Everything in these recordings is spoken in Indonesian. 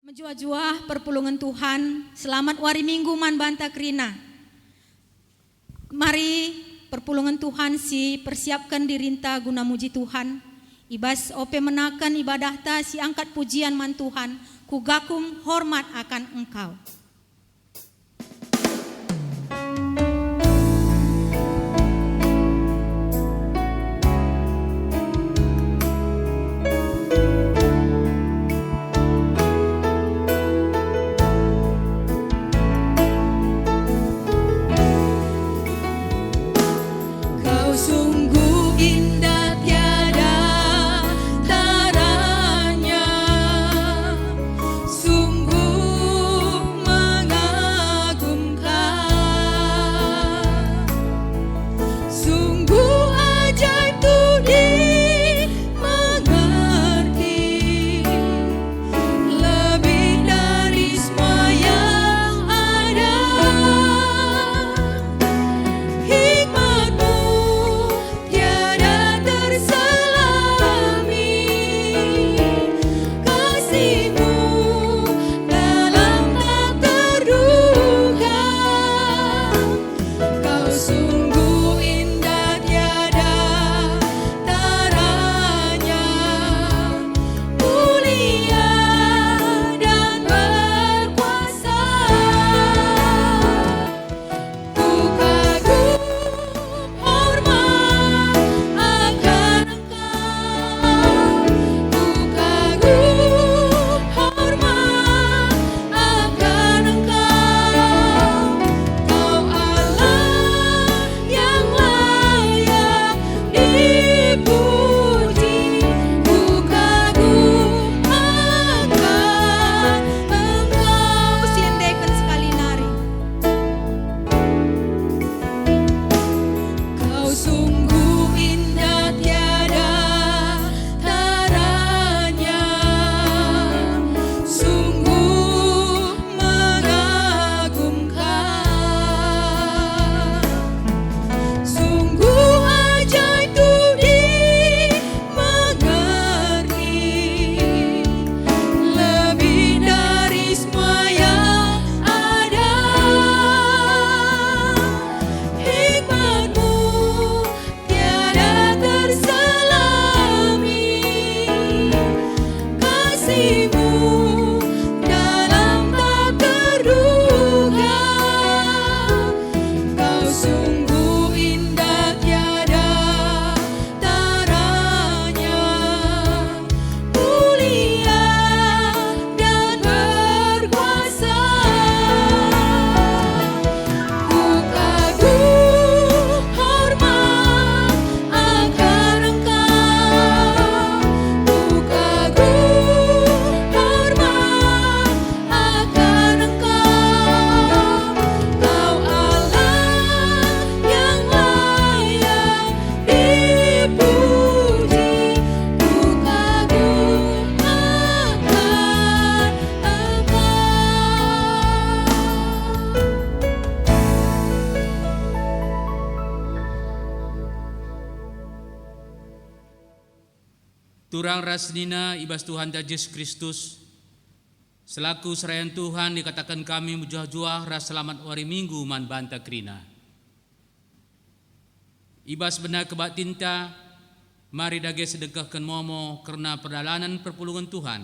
Menjua-jua perpulungan Tuhan, selamat wari minggu man banta krina. Mari perpulungan Tuhan si persiapkan dirinta guna muji Tuhan. Ibas ope menakan ibadah ta si angkat pujian man Tuhan, ku gakum hormat akan Engkau. Turang rasnina ibas Tuhan Yesus Kristus, selaku serayan Tuhan dikatakan kami mujuah-juah ras selamat wari minggu man banta krina. Ibas benar kebat tinta, mari dage sedekahkan momo karena perdalanan perpulungan Tuhan,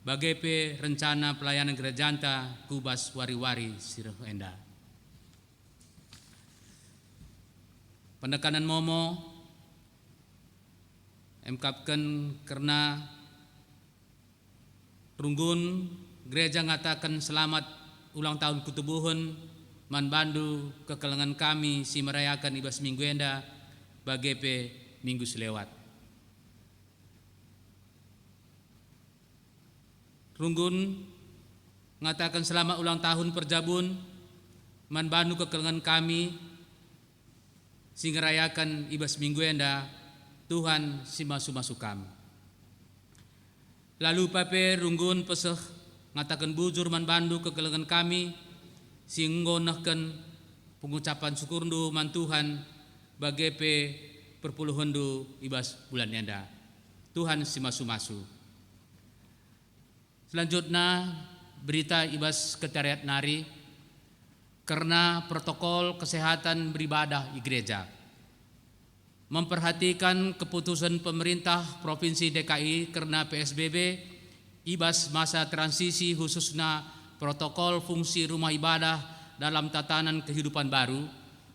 bagai pe rencana pelayanan gerejanta kubas wari-wari sirah enda. Pendekanan momo emkapkan karena runggun gereja ngatakan selamat ulang tahun kutubuhun man bandu kekelengan kami si merayakan ibas minggu enda bagai pe minggu selewat. Runggun ngatakan selamat ulang tahun perjabun man bandu kekelengan kami si ngerayakan ibas minggu enda Tuhan si masu-masu kami. Lalu pape runggun peseh ngatakan bujur man bandu kekelengan kami si ngonahkan pengucapan syukurndu man Tuhan bagai pe perpuluhandu ibas bulan enda. Tuhan si masu-masu. Selanjutnya berita ibas Sekretariat Nari karena protokol kesehatan beribadah di gereja. Memperhatikan keputusan pemerintah Provinsi DKI karena PSBB, ibas masa transisi khususnya protokol fungsi rumah ibadah dalam tatanan kehidupan baru,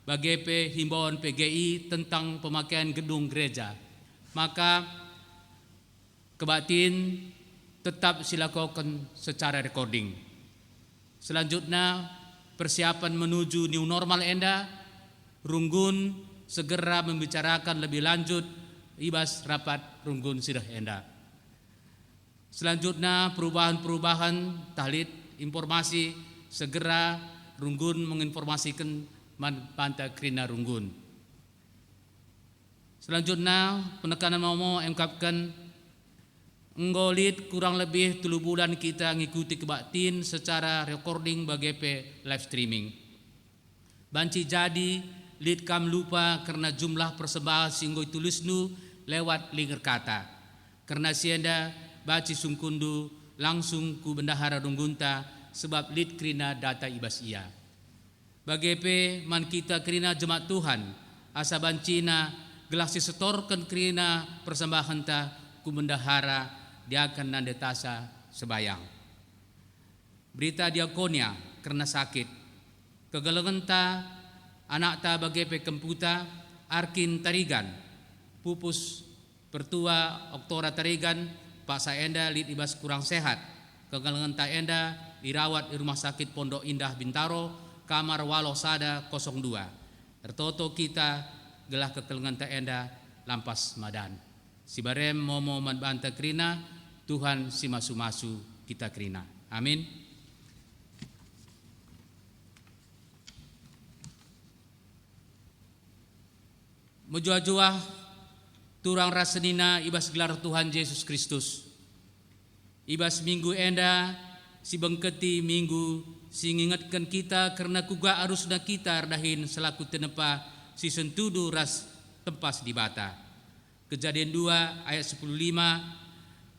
BGP himbauan PGI tentang pemakaian gedung gereja. Maka kebaktiin tetap silakan secara recording. Selanjutnya persiapan menuju new normal enda, runggun segera membicarakan lebih lanjut ibas rapat runggun sirah enda. Selanjutnya perubahan-perubahan tahlid informasi segera runggun menginformasikan Banta Krina runggun. Selanjutnya penekanan mau mengungkapkan nggolit kurang lebih 3 bulan kita ngikuti kebaktiin secara recording BGP live streaming. Banci jadi lead kam lupa karena jumlah persembahan singgoi tulisnu lewat linger kata. Karena sienda baci sungkundu langsung ku bendahara runggunta sebab lead krina data ibas ia. BGP man kita krina jemaat Tuhan asa bancina gelas setorkan krina persembahan ta ku bendahara dia akan nandetasa sebayang. Berita diakonia karena sakit. Kegelengan ta anak ta BGP Kemputa Arkin Tarigan pupus pertua Oktora Tarigan Pak Saenda lid ibas kurang sehat. Kegelengan ta enda dirawat di Rumah Sakit Pondok Indah Bintaro kamar Walo Sada 02. Ertoto kita gelah kegelengan ta enda lampas madan. Sibarem momo manbanta krina Tuhan si masu-masu kita krina. Amin. Mejua-jua turang rasenina ibas gelar Tuhan Yesus Kristus. Ibas minggu enda si bengketi minggu si ngingatkan kita karena kuga arusna kita ardahin selaku tenepa si sentudu ras tempas di bata. Kejadian 2 ayat 15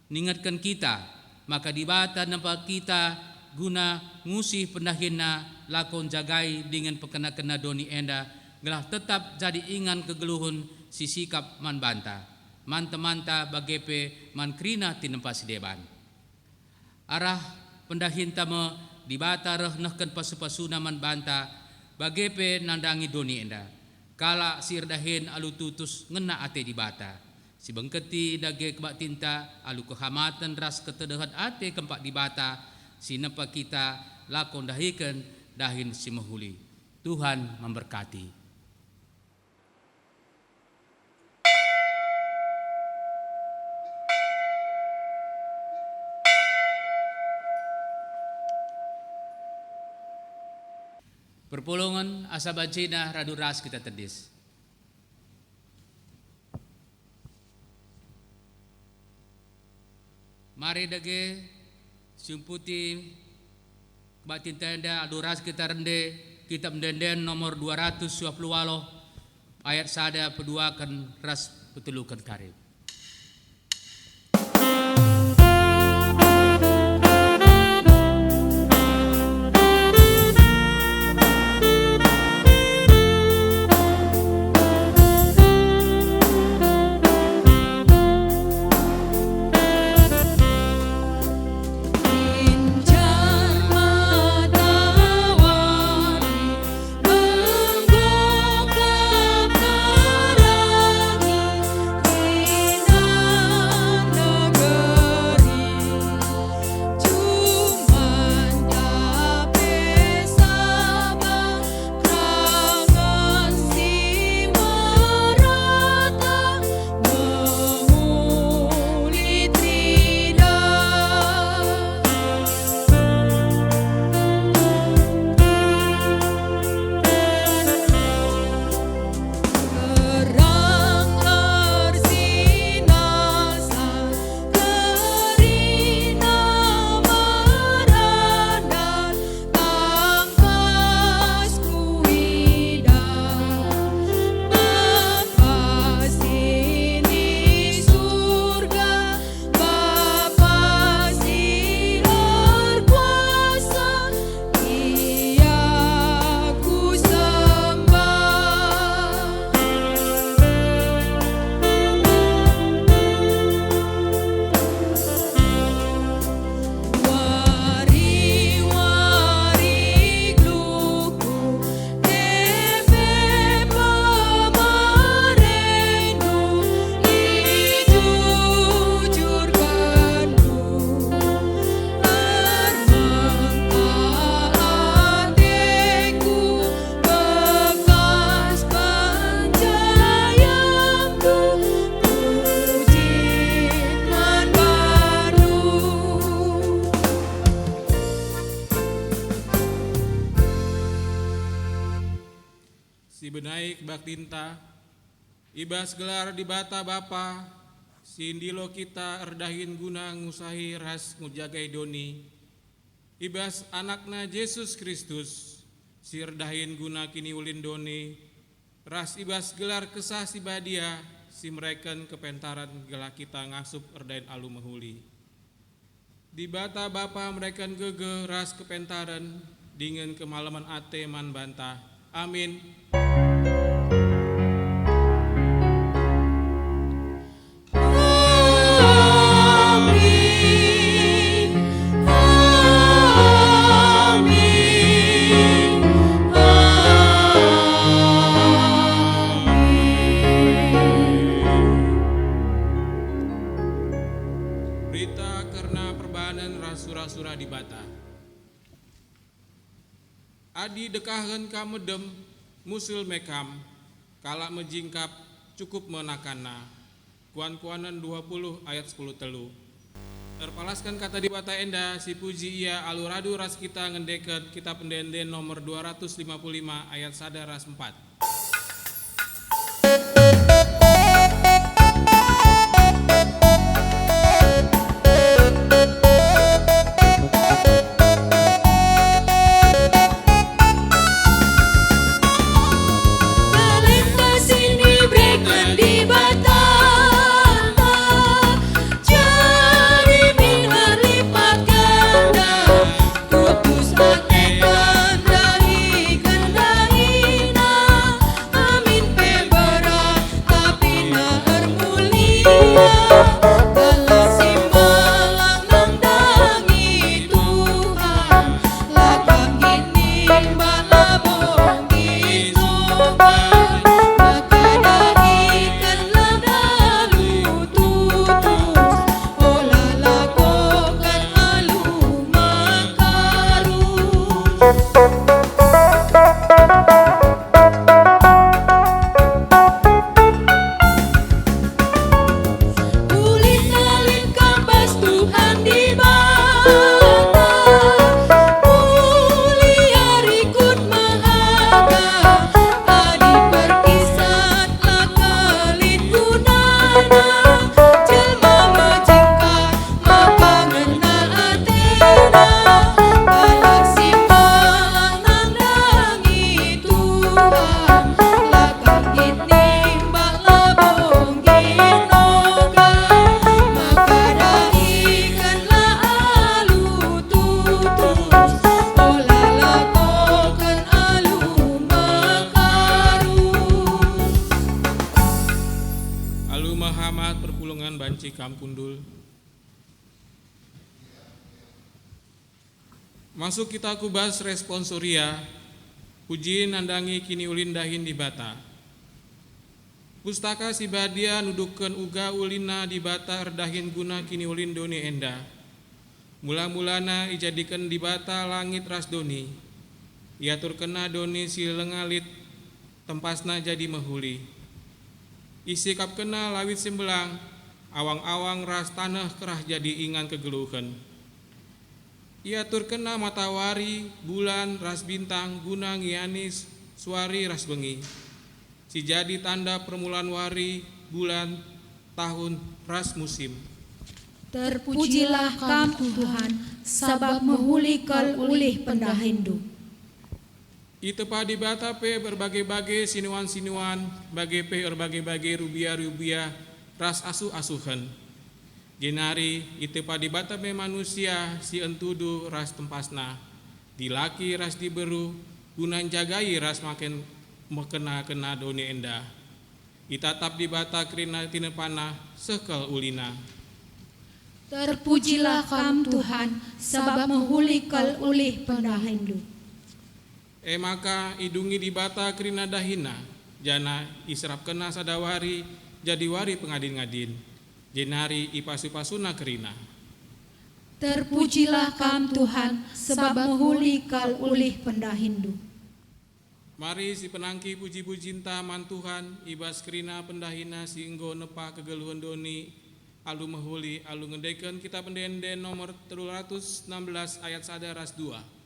ningatkan kita maka di bata nampak kita guna ngusih pendahina lakon jagai dengan pekena-kena doni enda gelah tetap jadi ingan kegeluhun si sikap man banta manta BGP man krina tinempas deban arah pendahin tama di bata rehnahkan pasu-pasuna man banta BGP nandangi doni enda kala sirdahin alu tutus ngena ate di bata si bengketi dage kebak tinta alu kehamatan ras ketedehat ate kempak di bata si nepa kita lakon dahikan dahin si mahuli. Tuhan memberkati. Perpulungan asa bacina radu ras kita tedis. Mari dage sumputi batin tenda aduras kita rende kitab denden nomor 220 ayat sada peduakan ras petulukan karib. Thank you. naik baktinta, ibas gelar di bata bapa, sindilo kita erdahin guna ngusahi ras ngujagai doni, ibas anakna Yesus Kristus, si erdahin guna kini ulin doni, ras ibas gelar kesah si badia, si mereken kepentaran gelar kita ngasup erdahin alu mahuli. Di bata bapa mereken gege ras kepentaran, dingin kemalaman ate man bantah. Amin. Berita karena perbahanan rasura-sura di bata. Adi dekahen kamedem musul mekam, kalak mejingkap cukup menakana. Kuan-kuanan 20 ayat 10 telu. Terpalaskan kata di bata enda, si puji ia aluradu ras kita ngendeket kita pendenden nomor 255 ayat 1 ras 4. Banci Kampundul. Masuk kita kubas responsoria, puji nandangi kini ulin dahin di bata. Pustaka si badia nudukken uga ulina di bata erdahin guna kini ulin doni enda. Mula-mulana ijadikan di bata langit ras doni. Iatur kena doni si lengalit tempasna jadi mahuli. Isi kap kena lawit sembelang, awang-awang ras tanah kerah jadi ingan kegeluhan. Ia turkena matawari, bulan, ras bintang, guna ngianis, suari ras bengi. Si jadi tanda permulaan wari, bulan, tahun, ras musim. Terpujilah Kam Tuhan, sabab mehulikal ulih pendahindu. Itu padi bata pe berbagai-bagai sinuan-sinuan, bagai pe berbagai-bagai rubia-rubia, ras asuh-asuhan. Jenari itu padi bata pe manusia si entudu ras tempasna, dilaki ras diberu, gunan jagai ras makin mekena-kena doni enda. Itatap di bata krina tinepana sekel ulina. Terpujilah Kam Tuhan, sabab mehulikal ulih pendahindu. Maka idungi di bata krina dahina, jana israp kena sadawari, jadi wari pengadin-ngadin, jenari ipasu-pasuna kerina. Terpujilah Kam Tuhan, sebab mehulikal ulih pendahindu. Mari si penangki puji-pujinta man Tuhan, ibas kerina pendahina si enggo nepa kegeluhan doni, alu mehuli, alu ngedeken kita pendenden nomor 316 ayat 1 ras 2.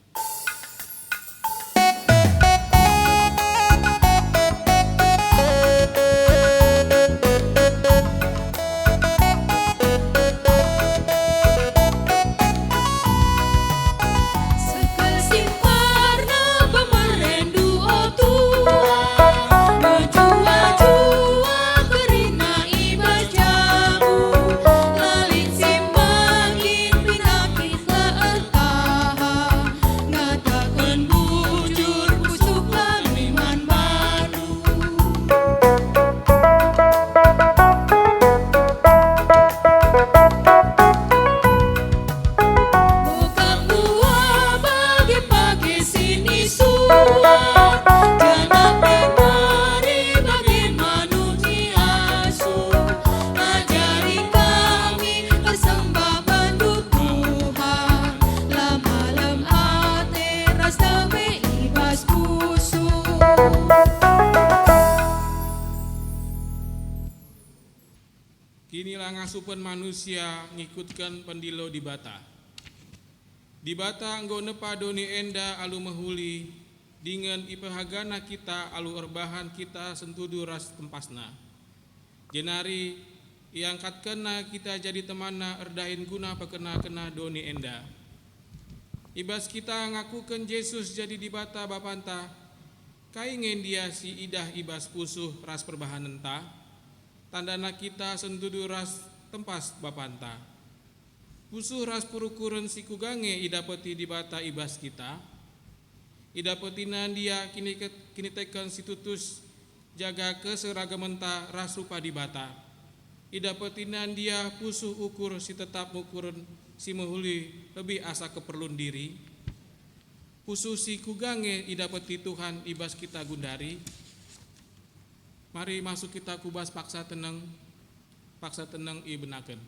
Ila ngasupen manusia ngikutkan pendilo di bata. Di bata anggo nepa doni enda alu mahuli dengan ipahagana kita alu erbahan kita sentudu ras tempasna. Jenari iangkat kena kita jadi temana erdahin guna pekena-kena doni enda. Ibas kita ngakukan Yesus jadi di bata bapanta, kaingen dia si idah ibas pusuh ras perbahanan ta, tandana kita sentudu ras tempas bapanta. Pusuh ras purukuren si kugange idapeti di bata ibas kita, idapetinan dia kini tekan situtus jaga keseragamenta ras rupa di bata. Idapetinan dia pusuh ukur si tetap ukuran si mahuli lebih asa keperluan diri. Pusuh si kugange idapeti Tuhan ibas kita gundari. Mari masuk kita kubas paksa tenang ibenaken.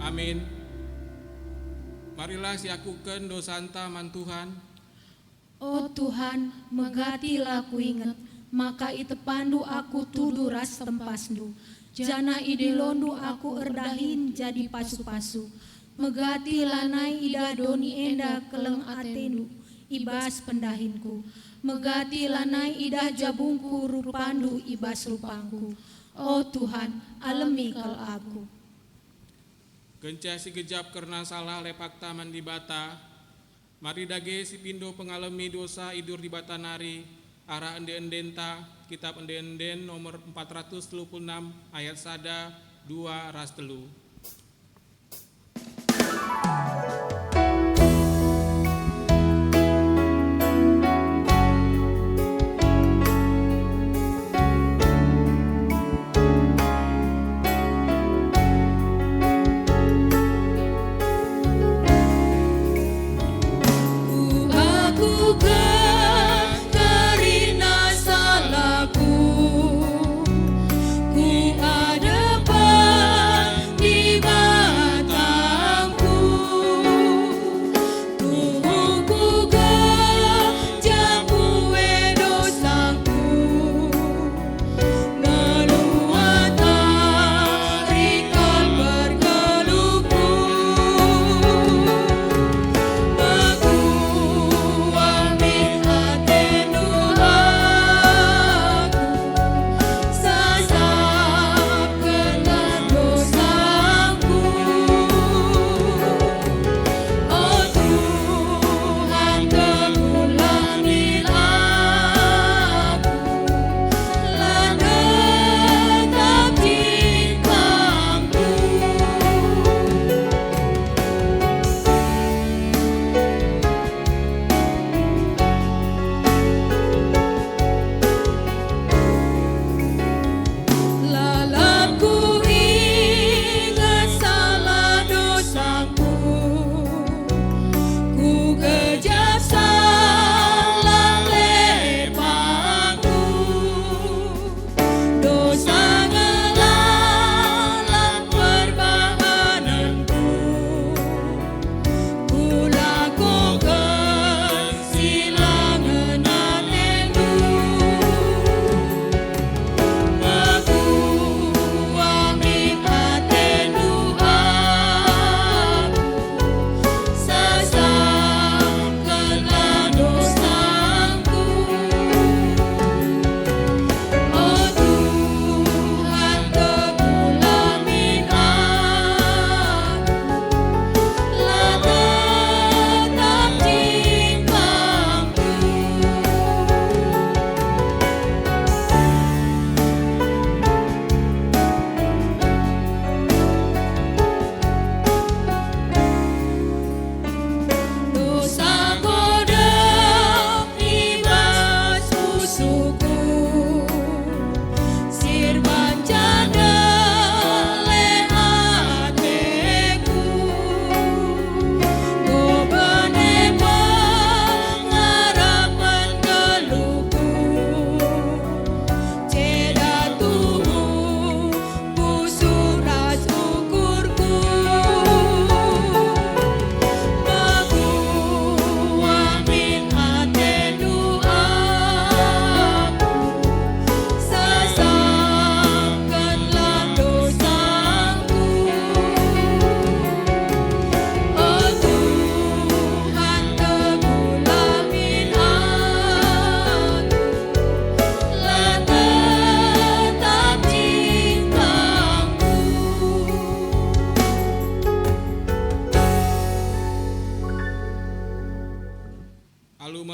Amin. Marilah siakukan dosanta man Tuhan. Oh Tuhan, megatilah ku inget, maka itepandu aku tudu ras tempasdu. Jana ide londu aku erdahin jadi pasu-pasu. Megatilah nai ida doni enda keleng atendu, ibas pendahinku. Megatilah nai ida jabungku rupandu ibas rupangku. Oh Tuhan, alemi kal aku. Genca si gejap karena salah lepak taman di bata. Mari dage si pindo pengalami dosa idur di bata nari. Arah ende-endenta kitab ende-enden nomor 436 ayat 1, 2 ras 3. Di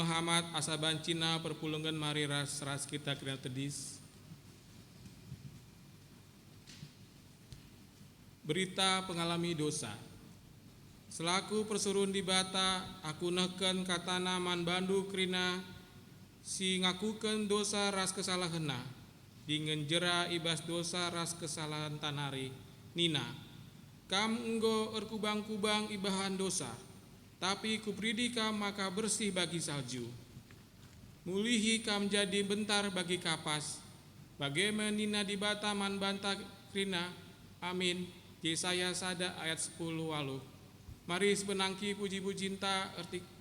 Muhammad asabancina perpulungan mari ras kita kena tedis. Berita pengalami dosa. Selaku persurun di bata, aku neken katana man bandu krina si ngakuken dosa ras kesalahanna. Dengan jera ibas dosa ras kesalahan tanari. Nina, kam enggo erkubang-kubang ibahan dosa, tapi kupridi kam maka bersih bagi salju. Mulihi kam jadi bentar bagi kapas. Bagaimana nina di bata man banta krina. Amin. Yesaya sada ayat 10 walu. Mari sebenangki puji-pujinta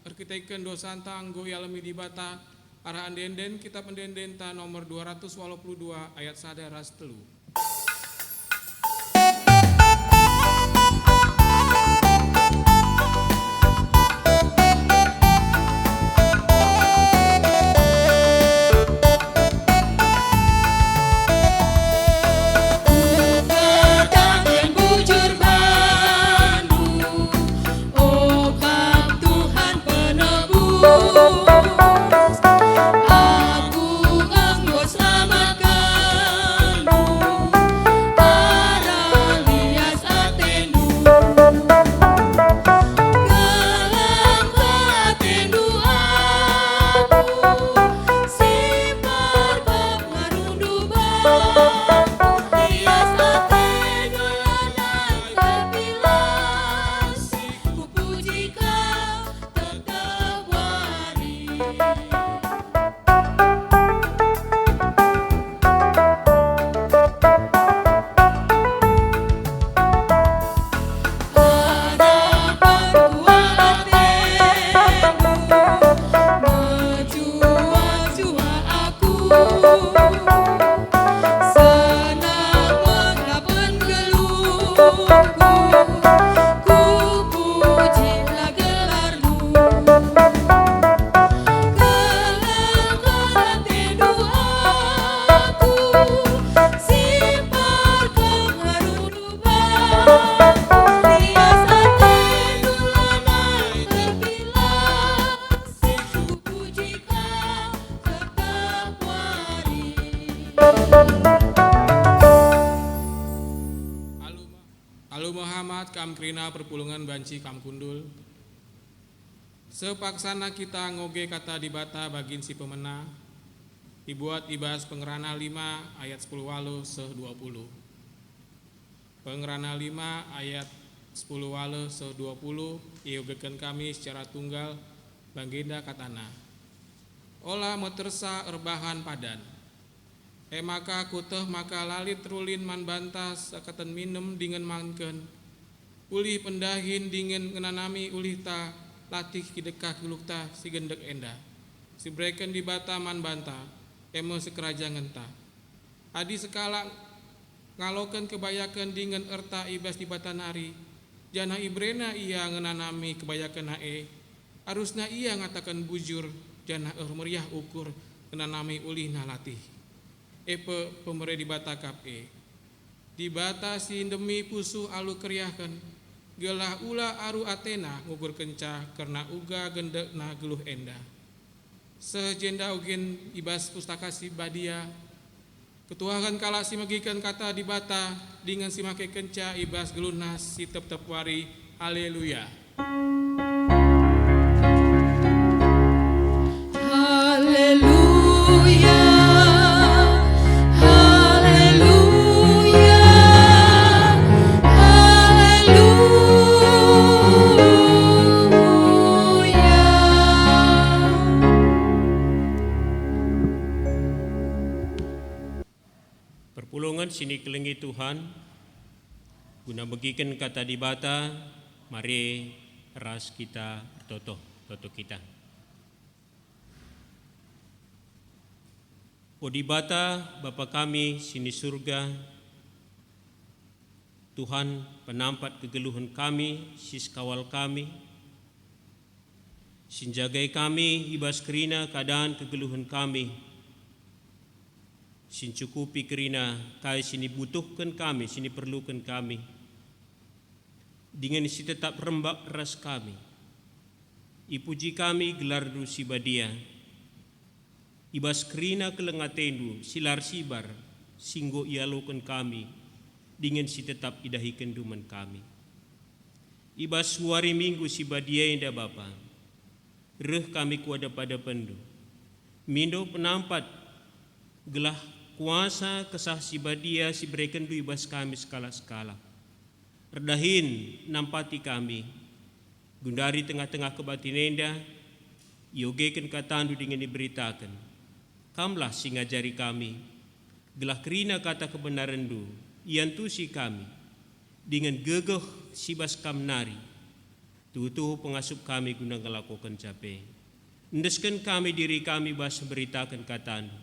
erkiteken dosanta anggo yalemi di bata arah andenden kitab andenden ta nomor 282 ayat sada ras telu. Muhammad kam krina perpulungan banci kam kundul. Sepaksana kita ngoge kata di bata bagin si pemena. Dibuat ibas pengerana 5 ayat 10 walu seh 20. Pengerana 5 ayat 10 walu seh 20 iogekan kami secara tunggal banggenda katana. Olah metersa erbahan padan. Maka kuteh maka lalit rulin man bantas sakatan minem dengan mangken. Ulih pendahin dingin ngenanami ulih ta latih kidekah kilukta si gendek enda. Si breken di bata man banta emo sekeraja ngenta. Adi sekala ngaloken kebayakan dingin erta ibas di bata nari. Jana ibrena ia ngenanami kebayakan nae. Arusna ia ngatakan bujur jana meriah ukur ngenanami ulih na latih. Epe pemere di bata kape. Di bata si demi pusuh alu keriahkan. Gelah ula aru Athena ngugur kenca karena uga gendek na geluh enda. Sejenda ugen ibas pustaka si badia. Ketuahan kala si magikan kata di bata dengan si make kenca ibas geluh nas si tep-tep wari. Haleluya. Haleluya. Perpulungan sini kelengi Tuhan, guna bagikan kata di bata, mari ras kita toto kita. O di bata Bapa kami sini surga, Tuhan penampat kegeluhan kami, sis kawal kami, sinjagai kami ibas kerina keadaan kegeluhan kami, sin cukupi kerina kai sini butuhkan kami, sini perlukan kami. Dengan si tetap rembak ras kami. ipuji kami gelar du sibadia, ibas kerina kelengatendu silar sibar, singgo ialokan kami, dengan si tetap idahikan duman kami. Ibas suari minggu sibadia indah Bapa, reh kami kuada pada pendu, mindo penampat gelah kuasa kesah sibadia si berikan du ibas kami skala-skala. Redahin nampati kami, gundari tengah-tengah kebatinenda, yogekan katandu dengan diberitakan. Kamlah singajari kami, gelah kerina kata kebenaran du, iantusi kami, dengan gegeh sibas kamnari, tuh pengasup kami guna ngelakukan cape. Endeskan kami diri kami bas beritakan katandu,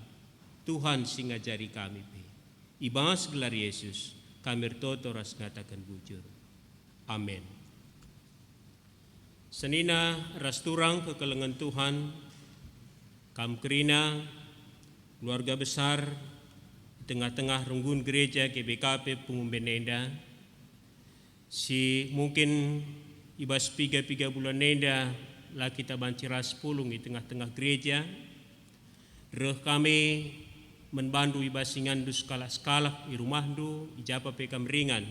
Tuhan singajari kami pe. Ibas gelar Yesus, kami toto ras ngatakan bujur. Amin. Senina ras turang kekelengan Tuhan, kam kerina keluarga besar tengah-tengah runggun gereja GBKP Pengumbenenda, si mungkin ibas piga bulan nenda lah kita banciras pulung di tengah-tengah gereja, reh kami menbandu ibas singandus skala-skala di rumah du, ijapa pekam ringan,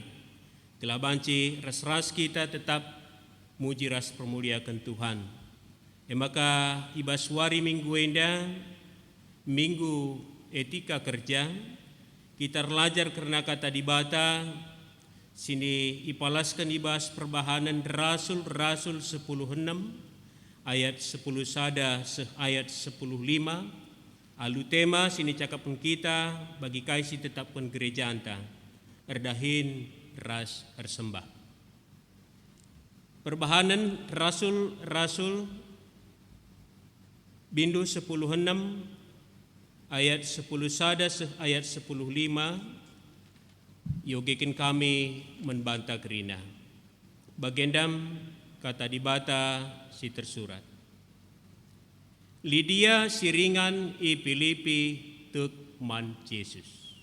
telah banci ras-ras kita tetap muji ras permuliakan Tuhan. Maka ibas wari minggu enda, minggu etika kerja, kita belajar karena kata dibata, sini ipalaskan ibas perbahanan Rasul 10:6 ayat 10 sada ayat 10:5. Alu tema sini cakapan kita bagi kaisi tetapkan gereja anta, erdahin ras ersembah. Perbahanan Rasul bindu 10:6 ayat 10 sada ayat 10:5, yogekin kami membantah kerina. Bagendam kata dibata si tersurat. Lydia siringan i Filipi tek man Yesus.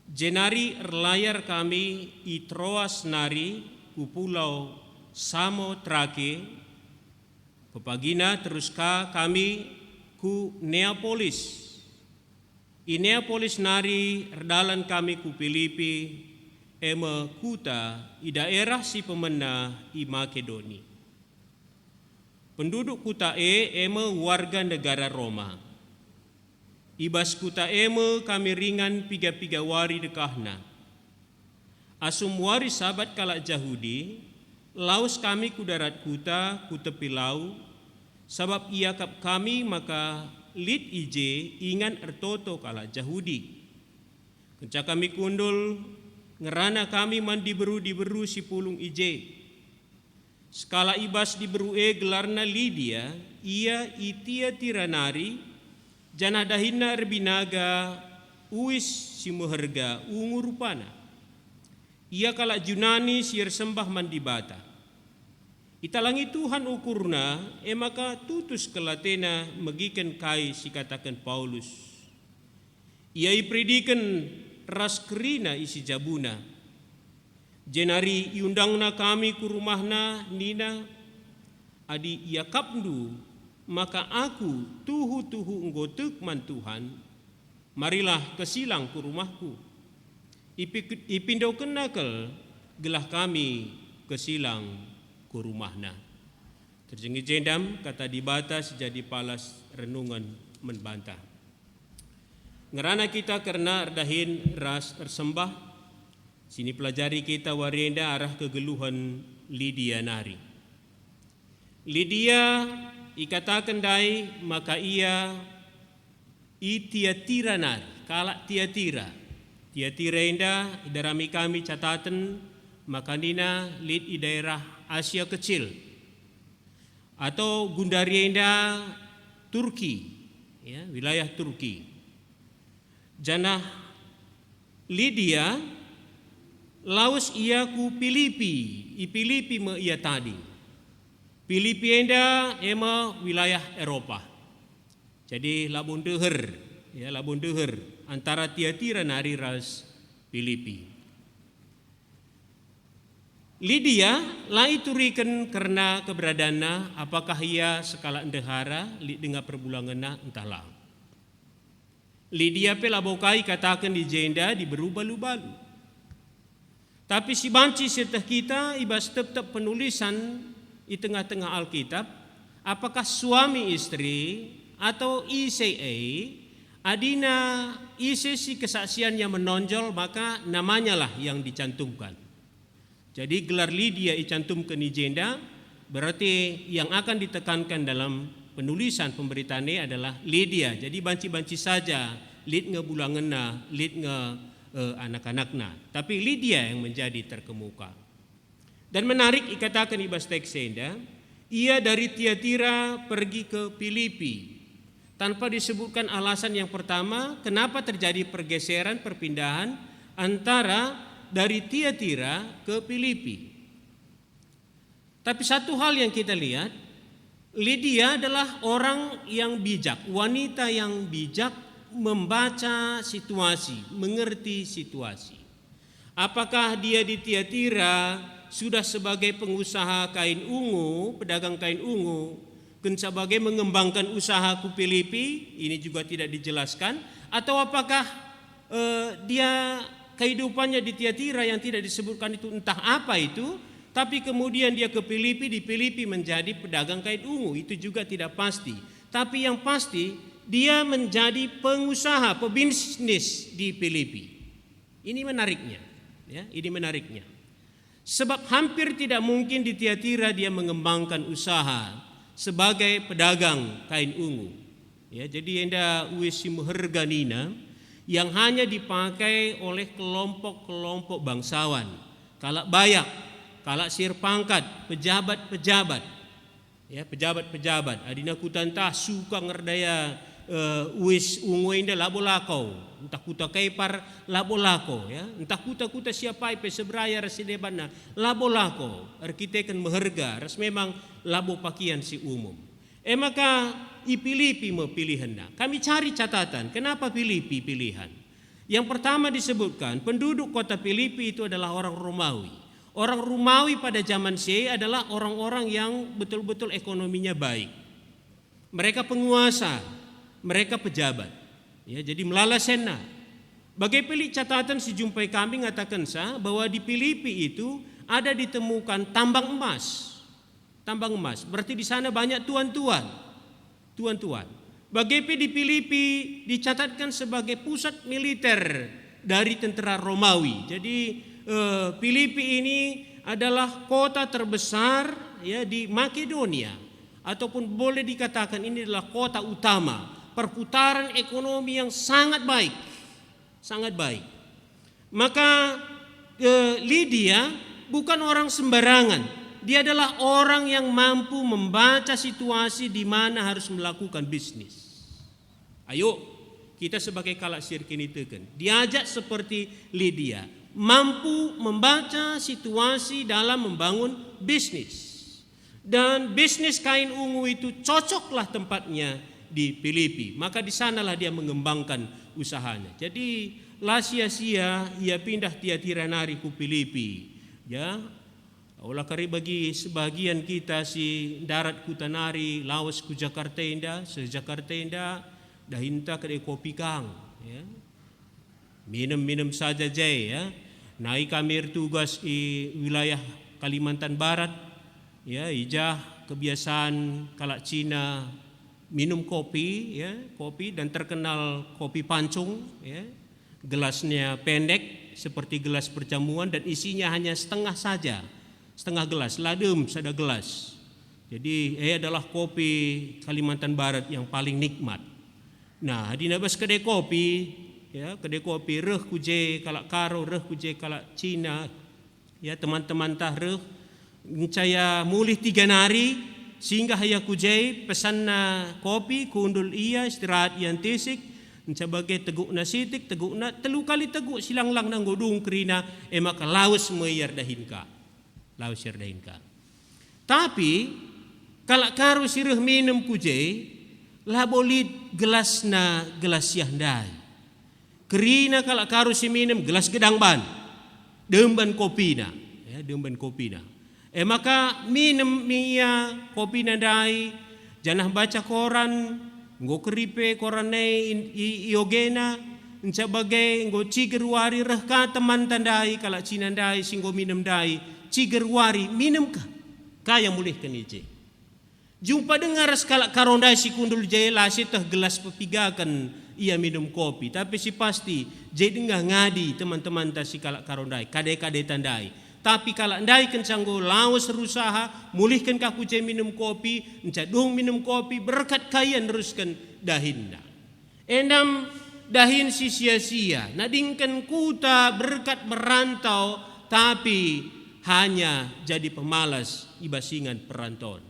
Jenari erlayar kami i Troas nari ku pulau Samotrake, pepagina terus kami ku Neapolis. I Neapolis nari erdalan kami ku Filipi, ema kuta i daerah si pemena i Makedoni. Penduduk kuta ema warga negara Roma. Ibas kuta ema kami ringan piga wari dekahna. Asum wari sabat kalak Jahudi, laus kami ku darat kuta ku tepi lau, sabab ia kap kami maka lid ije ingan ertoto kalak Jahudi. Kenca kami kundul, ngerana kami man diberu si pulung ije. Skala ibas diberu gelarna Lydia, ia itia tiranari, jana dahina erbinaga, uis si meherga ungu rupana. Ia kalak Junani sier sembah mandibata. Italangi Tuhan ukurna, maka tutus kelatena megiken kai si katakan Paulus. Ia ipridikan ras kerina isi jabuna. Jenari iundangna kami ku rumahna nina, adi ia kapndu, maka aku tuhu nggotek man Tuhan, marilah kesilang ku rumahku. Ipindo kenakel gelah kami kesilang ku rumahna. Terjengi jendam kata dibata sejadi palas renungan membantah. Ngerana kita karena erdahin ras ersembah, sini pelajari kita warienda arah kegeluhan Lydia nari. Lydia ikatakan dai maka ia Tiatira nari, kalak Tiatira. Tiatira enda idarami kami catatan maka nina lid i daerah Asia kecil atau gundari enda Turki, ya, wilayah Turki. Janah Lydia laus ia ku Filipi, i Filipi me ia tadi. Filipi enda ema wilayah Eropa. Jadi labun deher, ya labun deher antara Tiatira nari ras Filipi. Lydia lai turikan karena keberadaannya, apakah ia sekala endahara dengan perbulangannya entahlah. Lydia pelabokai katakan di jenda di berubalu-balu. Tapi si banci serta kita ibas tetap penulisan di tengah-tengah Alkitab, apakah suami istri atau ICA adina si kesaksian yang menonjol, maka namanya lah yang dicantumkan. Jadi gelar Lydia dicantumkan di jenda, berarti yang akan ditekankan dalam penulisan pemberitaan ini adalah Lydia. Jadi banci-banci saja, lid ngebulanganna, lid anak-anakna. Tapi Lydia yang menjadi terkemuka. Dan menarik dikatakan di bahasa teksenda, ia dari Tiatira pergi ke Filipi. Tanpa disebutkan alasan yang pertama, kenapa terjadi pergeseran, perpindahan antara dari Tiatira ke Filipi. Tapi satu hal yang kita lihat, Lydia adalah orang yang bijak, wanita yang bijak membaca situasi, mengerti situasi. Apakah dia di Tiatira sudah sebagai pengusaha kain ungu, pedagang kain ungu, dan sebagai mengembangkan usaha ke Filipi, ini juga tidak dijelaskan, atau apakah dia kehidupannya di Tiatira yang tidak disebutkan itu entah apa itu, tapi kemudian dia ke Filipi, di Filipi menjadi pedagang kain ungu, itu juga tidak pasti. Tapi yang pasti dia menjadi pengusaha, pebisnis di Filipi. Ini menariknya, ya, ini menariknya. Sebab hampir tidak mungkin di Tiatira dia mengembangkan usaha sebagai pedagang kain ungu. Ya, jadi enda uisi meherganina yang hanya dipakai oleh kelompok-kelompok bangsawan, kalak bayak, kalak sir pangkat, pejabat-pejabat, ya pejabat-pejabat. Adina kutantah suka ngerdaya uis ungu inda labolako, entah kuta kaipar labolako, ya entah kuta siapa ipe sebraya residebana labolako, arkiteken meherga, ras memang labo pakian si umum. Maka i Filipi pilihannya. Kami cari catatan kenapa Filipi pilihan. Yang pertama disebutkan penduduk kota Filipi itu adalah orang Romawi. Orang Romawi pada zaman saya adalah orang-orang yang betul-betul ekonominya baik. Mereka penguasa, mereka pejabat. Ya, jadi melalasena. Bagai pilih catatan sejumpai kami ngatakan bahwa di Filipi itu ada ditemukan tambang emas. Tambang emas, berarti di sana banyak tuan-tuan. Bagai di Filipi dicatatkan sebagai pusat militer dari tentara Romawi. Jadi Filipi ini adalah kota terbesar ya di Makedonia, ataupun boleh dikatakan ini adalah kota utama, perputaran ekonomi yang sangat baik. Maka Lydia bukan orang sembarangan. Dia adalah orang yang mampu membaca situasi di mana harus melakukan bisnis. Ayo, kita sebagai kalak sirkin itu kan diajak seperti Lydia, mampu membaca situasi dalam membangun bisnis. Dan bisnis kain ungu itu cocoklah tempatnya di Filipi. Maka di sanalah dia mengembangkan usahanya. Jadi lah sia-sia ia pindah Tiatira nari ke Filipi. Ya, olah kari bagi sebagian kita si darat kutanari lawas ku Jakarta indah, se-Jakarta indah dahinta kedai kopi kang, ya. Minum saja jay, ya. Naik kami tugas di wilayah Kalimantan Barat, ya, ijah kebiasaan kalak Cina minum kopi, ya, kopi dan terkenal kopi pancung, ya. Gelasnya pendek seperti gelas perjamuan dan isinya hanya setengah saja. Setengah gelas, ladem sada gelas. Jadi adalah kopi Kalimantan Barat yang paling nikmat. Nah, di nabas kedai kopi, ya, kedai kopi reh kuje kalak karo, reh kuje kalak Cina, ya teman-teman tah reh mencaya mulih 3 nari sehingga haya kuje pesan na kopi kundul ia istirahat yang tisik sebagai teguk na sitik, teguk na telu kali teguk silang lang nang godung kerina maka lawas meyar dahinka. Tapi kalau karo sirih minum kuje labolit gelas na gelas yahdai. Kerina kalau karo si minum gelas gedang ban demban kopi na. Ya, demban kopi na. Maka minum mia kopi nadai, janah baca koran, nggo keripe korane iogena, sebagai nggo ciger wari rehka teman tandai kala cinandai singgo minum dai, ciger wari minum ka, kaya mulih kan ije. Jumpa dengar sekala karondai si kundul jela si teh gelas pepigakan ia minum kopi, tapi si pasti jadi nggak ngadi teman-teman tas si kala karondai, kade-kade tandai. Tapi kalau ndai kencanggo lawas berusaha mulihkan kaku je minum kopi, encadung minum kopi berkat kaya neruskan dahinna. Endam dahin si sia-sia, nadingkan kuta berkat merantau tapi hanya jadi pemalas ibasingan perantauan.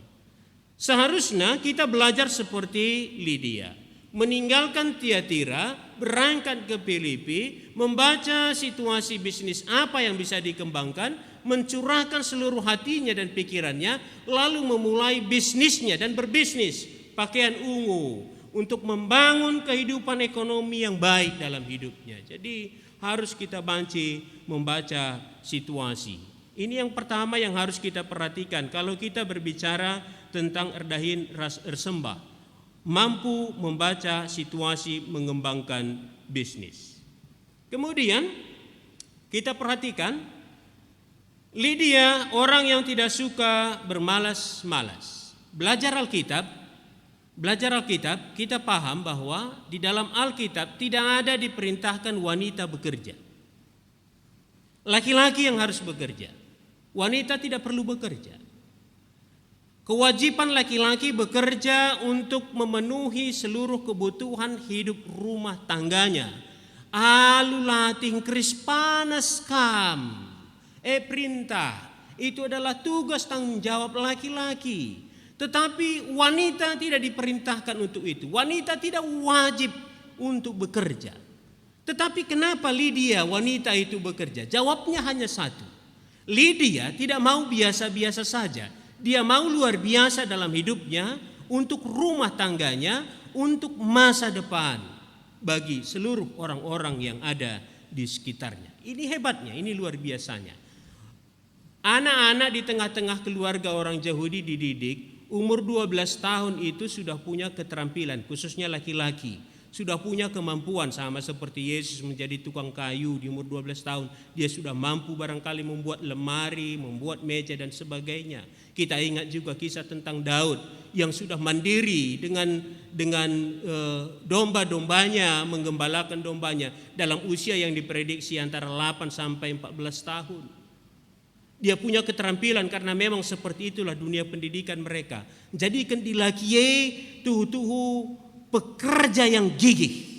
Seharusnya kita belajar seperti Lydia. Meninggalkan Tiatira, berangkat ke Filipi, membaca situasi bisnis apa yang bisa dikembangkan, mencurahkan seluruh hatinya dan pikirannya, lalu memulai bisnisnya dan berbisnis pakaian ungu untuk membangun kehidupan ekonomi yang baik dalam hidupnya. Jadi harus kita banci membaca situasi. Ini yang pertama yang harus kita perhatikan kalau kita berbicara tentang erdahin ras ersembah. Mampu membaca situasi mengembangkan bisnis. Kemudian kita perhatikan Lydia orang yang tidak suka bermalas-malas. Belajar Alkitab kita paham bahwa di dalam Alkitab tidak ada diperintahkan wanita bekerja. Laki-laki yang harus bekerja. Wanita tidak perlu bekerja. Kewajiban laki-laki bekerja untuk memenuhi seluruh kebutuhan hidup rumah tangganya. Alulating kris panas kam. Perintah. Itu adalah tugas tanggung jawab laki-laki. Tetapi wanita tidak diperintahkan untuk itu. Wanita tidak wajib untuk bekerja. Tetapi kenapa Lydia wanita itu bekerja? Jawabnya hanya satu. Lydia tidak mau biasa-biasa saja. Dia mau luar biasa dalam hidupnya, untuk rumah tangganya, untuk masa depan bagi seluruh orang-orang yang ada di sekitarnya. Ini hebatnya, ini luar biasanya. Anak-anak di tengah-tengah keluarga orang Yahudi dididik, umur 12 tahun itu sudah punya keterampilan, khususnya laki-laki. Sudah punya kemampuan sama seperti Yesus menjadi tukang kayu di umur 12 tahun. Dia sudah mampu barangkali membuat lemari, membuat meja dan sebagainya. Kita ingat juga kisah tentang Daud yang sudah mandiri dengan domba-dombanya, menggembalakan dombanya dalam usia yang diprediksi antara 8 sampai 14 tahun. Dia punya keterampilan karena memang seperti itulah dunia pendidikan mereka. Jadikan dilakiye tuhu-tuhu pekerja yang gigih.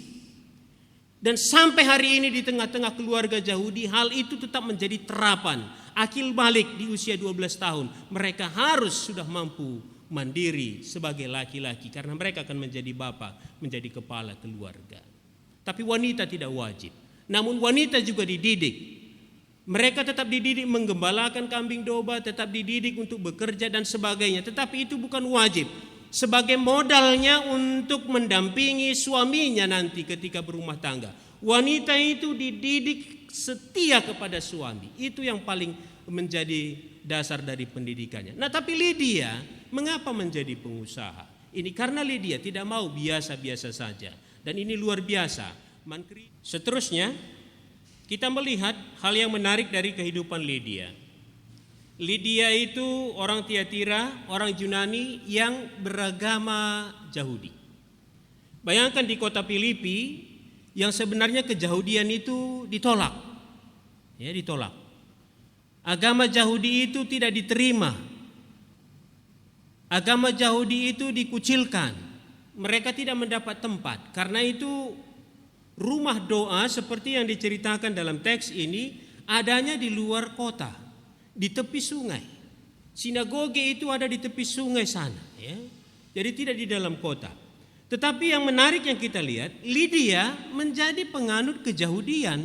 Dan sampai hari ini di tengah-tengah keluarga Yahudi hal itu tetap menjadi terapan. Akil balik di usia 12 tahun. Mereka harus sudah mampu mandiri sebagai laki-laki. Karena mereka akan menjadi bapa, menjadi kepala keluarga. Tapi wanita tidak wajib. Namun wanita juga dididik. Mereka tetap dididik menggembalakan kambing domba, tetap dididik untuk bekerja dan sebagainya. Tetapi itu bukan wajib. Sebagai modalnya untuk mendampingi suaminya nanti ketika berumah tangga. Wanita itu dididik setia kepada suami. Itu yang paling menjadi dasar dari pendidikannya. Nah, tapi Lydia mengapa menjadi pengusaha? Ini karena Lydia tidak mau biasa-biasa saja. Dan ini luar biasa. Seterusnya kita melihat hal yang menarik dari kehidupan Lydia. Lydia itu orang Tiatira, orang Yunani yang beragama Yahudi. Bayangkan di kota Filipi yang sebenarnya keyahudian itu ditolak. Ya, ditolak. Agama Yahudi itu tidak diterima. Agama Yahudi itu dikucilkan. Mereka tidak mendapat tempat. Karena itu rumah doa seperti yang diceritakan dalam teks ini adanya di luar kota. Di tepi sungai. Sinagoge itu ada di tepi sungai sana, ya. Jadi tidak di dalam kota. Tetapi yang menarik yang kita lihat, Lydia menjadi penganut keyahudian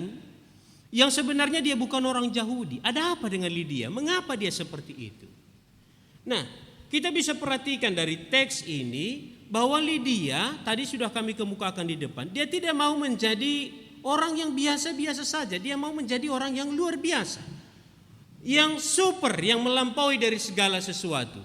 yang sebenarnya dia bukan orang Yahudi. Ada apa dengan Lydia? Mengapa dia seperti itu? Nah, kita bisa perhatikan dari teks ini bahwa Lydia tadi sudah kami kemukakan di depan. Dia tidak mau menjadi orang yang biasa-biasa saja. Dia mau menjadi orang yang luar biasa. yang super, yang melampaui dari segala sesuatu.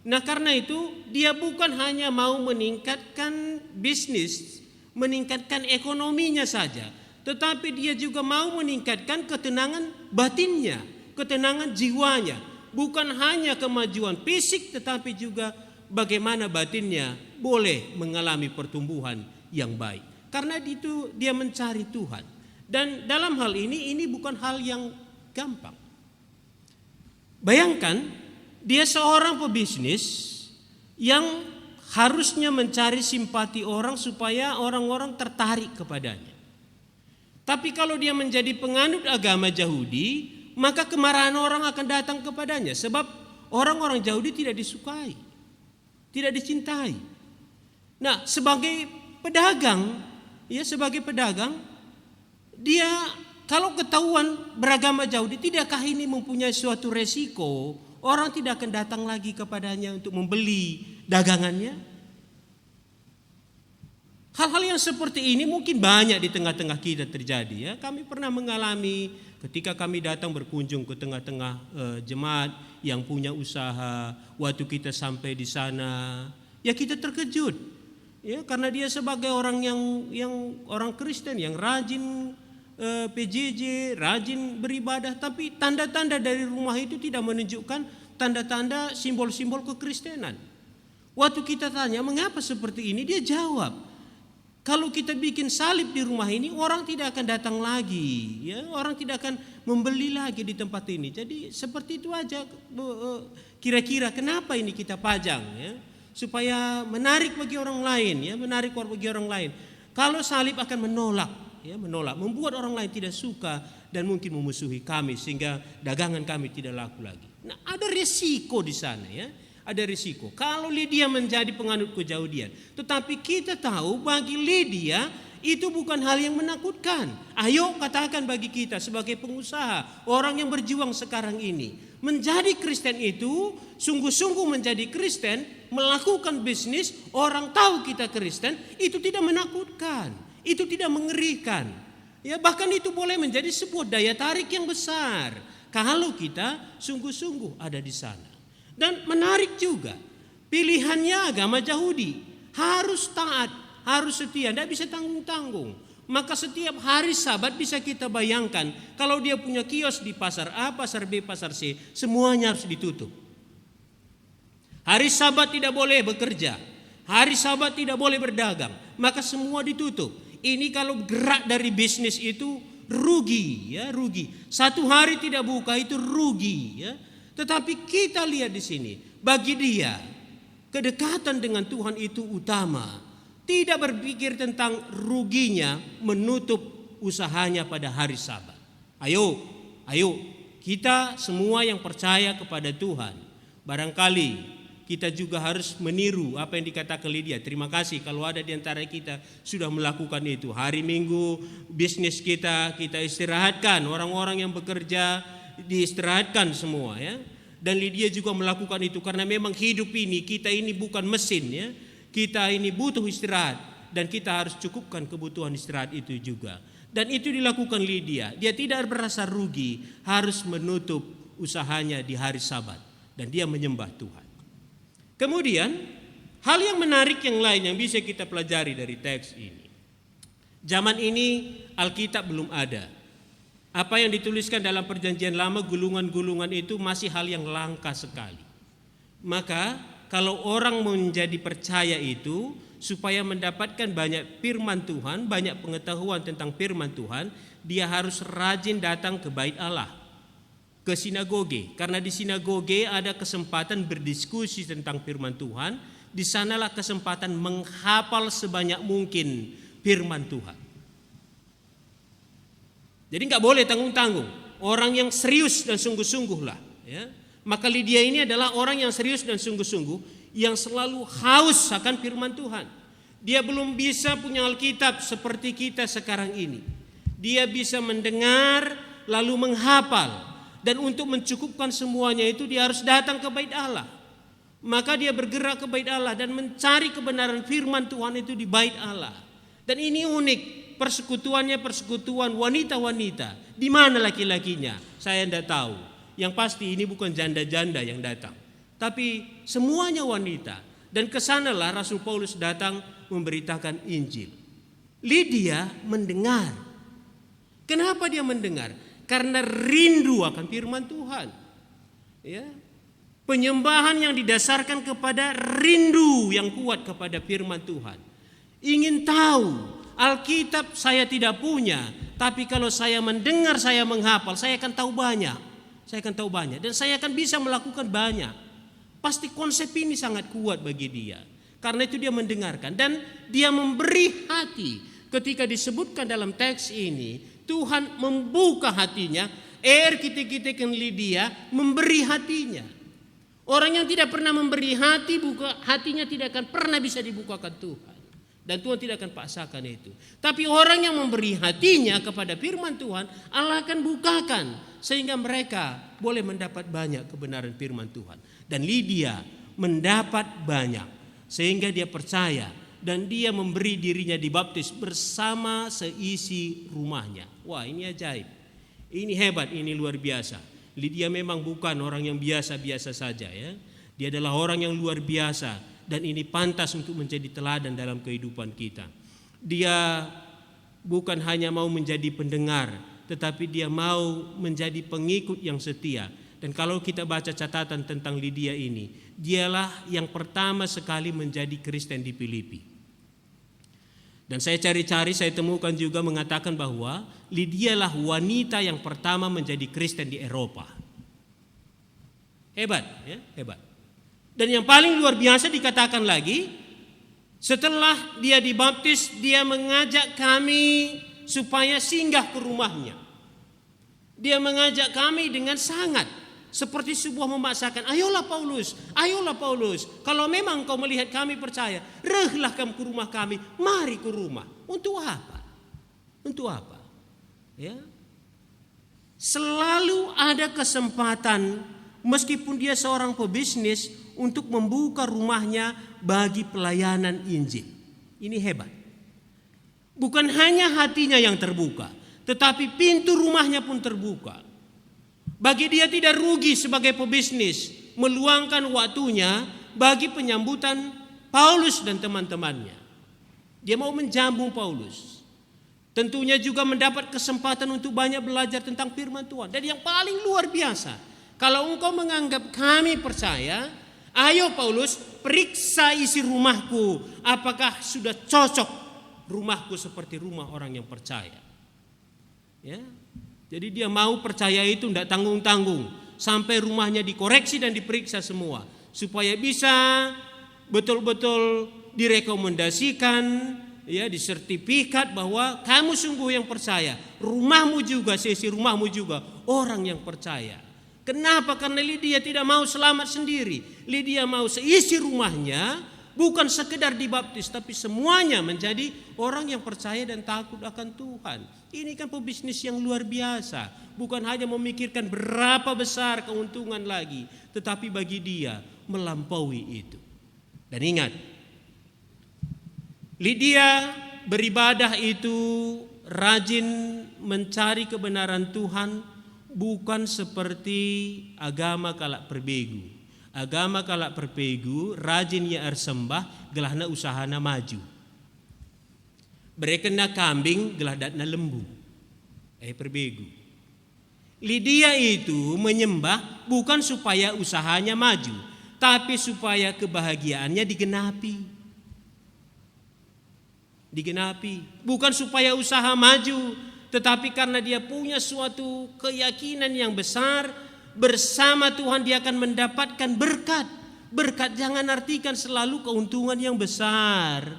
Nah, karena itu dia bukan hanya mau meningkatkan bisnis, meningkatkan ekonominya saja, tetapi dia juga mau meningkatkan ketenangan batinnya, ketenangan jiwanya. Bukan hanya kemajuan fisik, tetapi juga bagaimana batinnya boleh mengalami pertumbuhan yang baik. Karena itu dia mencari Tuhan. Dan dalam hal ini bukan hal yang gampang. Bayangkan, dia seorang pebisnis yang harusnya mencari simpati orang supaya orang-orang tertarik kepadanya. Tapi kalau dia menjadi penganut agama Yahudi, maka kemarahan orang akan datang kepadanya. Sebab orang-orang Yahudi tidak disukai, tidak dicintai. Nah, sebagai pedagang, dia kalau ketahuan beragama Yahudi, tidakkah ini mempunyai suatu resiko? Orang tidak akan datang lagi kepadanya untuk membeli dagangannya. Hal-hal yang seperti ini mungkin banyak di tengah-tengah kita terjadi, ya. Kami pernah mengalami ketika kami datang berkunjung ke tengah-tengah jemaat yang punya usaha. Waktu kita sampai di sana, ya kita terkejut, ya, karena dia sebagai orang yang orang Kristen yang rajin PJJ, rajin beribadah, tapi tanda-tanda dari rumah itu tidak menunjukkan tanda-tanda simbol-simbol kekristenan. Waktu kita tanya mengapa seperti ini, dia jawab, kalau kita bikin salib di rumah ini, orang tidak akan datang lagi, ya, orang tidak akan membeli lagi di tempat ini. Jadi seperti itu aja, kira-kira kenapa ini kita pajang, ya, supaya menarik bagi orang lain, ya, menarik bagi orang lain. Kalau salib akan menolak, membuat orang lain tidak suka dan mungkin memusuhi kami sehingga dagangan kami tidak laku lagi. Nah, ada resiko di sana, ya. Ada risiko. Kalau Lydia menjadi penganut keyahudian, tetapi kita tahu bagi Lydia itu bukan hal yang menakutkan. Ayo katakan bagi kita sebagai pengusaha, orang yang berjuang sekarang ini, menjadi Kristen itu sungguh-sungguh menjadi Kristen, melakukan bisnis, orang tahu kita Kristen, itu tidak menakutkan, itu tidak mengerikan. Ya, bahkan itu boleh menjadi sebuah daya tarik yang besar kalau kita sungguh-sungguh ada di sana. Dan menarik juga, pilihannya agama Yahudi, harus taat, harus setia, tidak bisa tanggung-tanggung. Maka setiap hari Sabat bisa kita bayangkan, kalau dia punya kios di pasar A, pasar B, pasar C, semuanya harus ditutup. Hari Sabat tidak boleh bekerja, hari Sabat tidak boleh berdagang, maka semua ditutup. Ini kalau gerak dari bisnis itu rugi, ya, rugi. Satu hari tidak buka itu rugi, ya. Tetapi kita lihat di sini, bagi dia kedekatan dengan Tuhan itu utama. Tidak berpikir tentang ruginya menutup usahanya pada hari Sabat. Ayo, kita semua yang percaya kepada Tuhan, barangkali kita juga harus meniru apa yang dikatakan Lydia. Terima kasih kalau ada di antara kita sudah melakukan itu. Hari Minggu bisnis kita istirahatkan, orang-orang yang bekerja diistirahatkan semua, ya. Dan Lydia juga melakukan itu karena memang hidup ini, kita ini bukan mesin, ya. Kita ini butuh istirahat dan kita harus cukupkan kebutuhan istirahat itu juga. Dan itu dilakukan Lydia. Dia tidak merasa rugi harus menutup usahanya di hari Sabat dan dia menyembah Tuhan. Kemudian hal yang menarik yang lain yang bisa kita pelajari dari teks ini. Zaman ini Alkitab belum ada. Apa yang dituliskan dalam Perjanjian Lama, gulungan-gulungan itu masih hal yang langka sekali. Maka kalau orang menjadi percaya itu, supaya mendapatkan banyak firman Tuhan, banyak pengetahuan tentang firman Tuhan, dia harus rajin datang ke bait Allah, ke sinagoge. Karena di sinagoge ada kesempatan berdiskusi tentang firman Tuhan. Di sanalah kesempatan menghafal sebanyak mungkin firman Tuhan. Jadi nggak boleh tanggung-tanggung. Orang yang serius dan sungguh-sungguh lah, ya. Maka Lydia ini adalah orang yang serius dan sungguh-sungguh, yang selalu haus akan firman Tuhan. Dia belum bisa punya Alkitab seperti kita sekarang ini. Dia bisa mendengar lalu menghafal. Dan untuk mencukupkan semuanya itu dia harus datang ke bait Allah. Maka dia bergerak ke bait Allah dan mencari kebenaran firman Tuhan itu di bait Allah. Dan ini unik. Persekutuannya persekutuan wanita-wanita. Di mana laki-lakinya? Saya tidak tahu. Yang pasti ini bukan janda-janda yang datang, tapi semuanya wanita. Dan kesanalah Rasul Paulus datang memberitakan Injil. Lydia mendengar. Kenapa dia mendengar? Karena rindu akan firman Tuhan. Ya. Penyembahan yang didasarkan kepada rindu yang kuat kepada firman Tuhan. Ingin tahu, Alkitab saya tidak punya, tapi kalau saya mendengar, saya menghafal, saya akan tahu banyak. Dan saya akan bisa melakukan banyak. Pasti konsep ini sangat kuat bagi dia. Karena itu dia mendengarkan dan dia memberi hati. Ketika disebutkan dalam teks ini, Tuhan membuka hatinya. Kita Lydia memberi hatinya. Orang yang tidak pernah memberi hati, hatinya tidak akan pernah bisa dibukakan Tuhan. Dan Tuhan tidak akan paksakan itu. Tapi orang yang memberi hatinya kepada firman Tuhan, Allah akan bukakan. Sehingga mereka boleh mendapat banyak kebenaran firman Tuhan. Dan Lydia mendapat banyak. Sehingga dia percaya. Dan dia memberi dirinya dibaptis bersama seisi rumahnya. Wah, ini ajaib. Ini hebat, ini luar biasa. Lydia memang bukan orang yang biasa-biasa saja ya. Dia adalah orang yang luar biasa. Dan ini pantas untuk menjadi teladan dalam kehidupan kita. Dia bukan hanya mau menjadi pendengar, tetapi dia mau menjadi pengikut yang setia. Dan kalau kita baca catatan tentang Lydia ini, dialah yang pertama sekali menjadi Kristen di Filipi. Dan saya cari-cari, saya temukan juga mengatakan bahwa Lydia lah wanita yang pertama menjadi Kristen di Eropa. Hebat, ya, hebat. Dan yang paling luar biasa dikatakan lagi, setelah dia dibaptis, dia mengajak kami supaya singgah ke rumahnya. Dia mengajak kami dengan sangat, seperti sebuah memaksakan. Ayolah Paulus, kalau memang kau melihat kami percaya, rehlah kamu ke rumah kami, mari ke rumah. Untuk apa? Ya. Selalu ada kesempatan, meskipun dia seorang pebisnis, untuk membuka rumahnya bagi pelayanan Injil. Ini hebat. Bukan hanya hatinya yang terbuka, tetapi pintu rumahnya pun terbuka. Bagi dia tidak rugi sebagai pebisnis meluangkan waktunya bagi penyambutan Paulus dan teman-temannya. Dia mau menjamu Paulus. Tentunya juga mendapat kesempatan untuk banyak belajar tentang firman Tuhan. Dan yang paling luar biasa, kalau engkau menganggap kami percaya, ayo Paulus, periksa isi rumahku. Apakah sudah cocok rumahku seperti rumah orang yang percaya? Ya. Jadi dia mau percaya itu tidak tanggung-tanggung. Sampai rumahnya dikoreksi dan diperiksa semua. Supaya bisa betul-betul direkomendasikan, ya, disertifikat bahwa kamu sungguh yang percaya. Rumahmu juga, sesi rumahmu juga orang yang percaya. Kenapa? Karena Lydia tidak mau selamat sendiri. Lydia mau seisi rumahnya bukan sekedar dibaptis, tapi semuanya menjadi orang yang percaya dan takut akan Tuhan. Ini kan pebisnis yang luar biasa. Bukan hanya memikirkan berapa besar keuntungan lagi, tetapi bagi dia melampaui itu. Dan ingat, Lydia beribadah itu rajin mencari kebenaran Tuhan, bukan seperti agama kalak perbegu. Agama kalak perpegu rajin ya sembah gelahna usahana maju. Berekena kambing gelah datna lembu. Perbegu. Lydia itu menyembah bukan supaya usahanya maju, tapi supaya kebahagiaannya digenapi. Bukan supaya usaha maju, tetapi karena dia punya suatu keyakinan yang besar, bersama Tuhan dia akan mendapatkan berkat. Berkat jangan artikan selalu keuntungan yang besar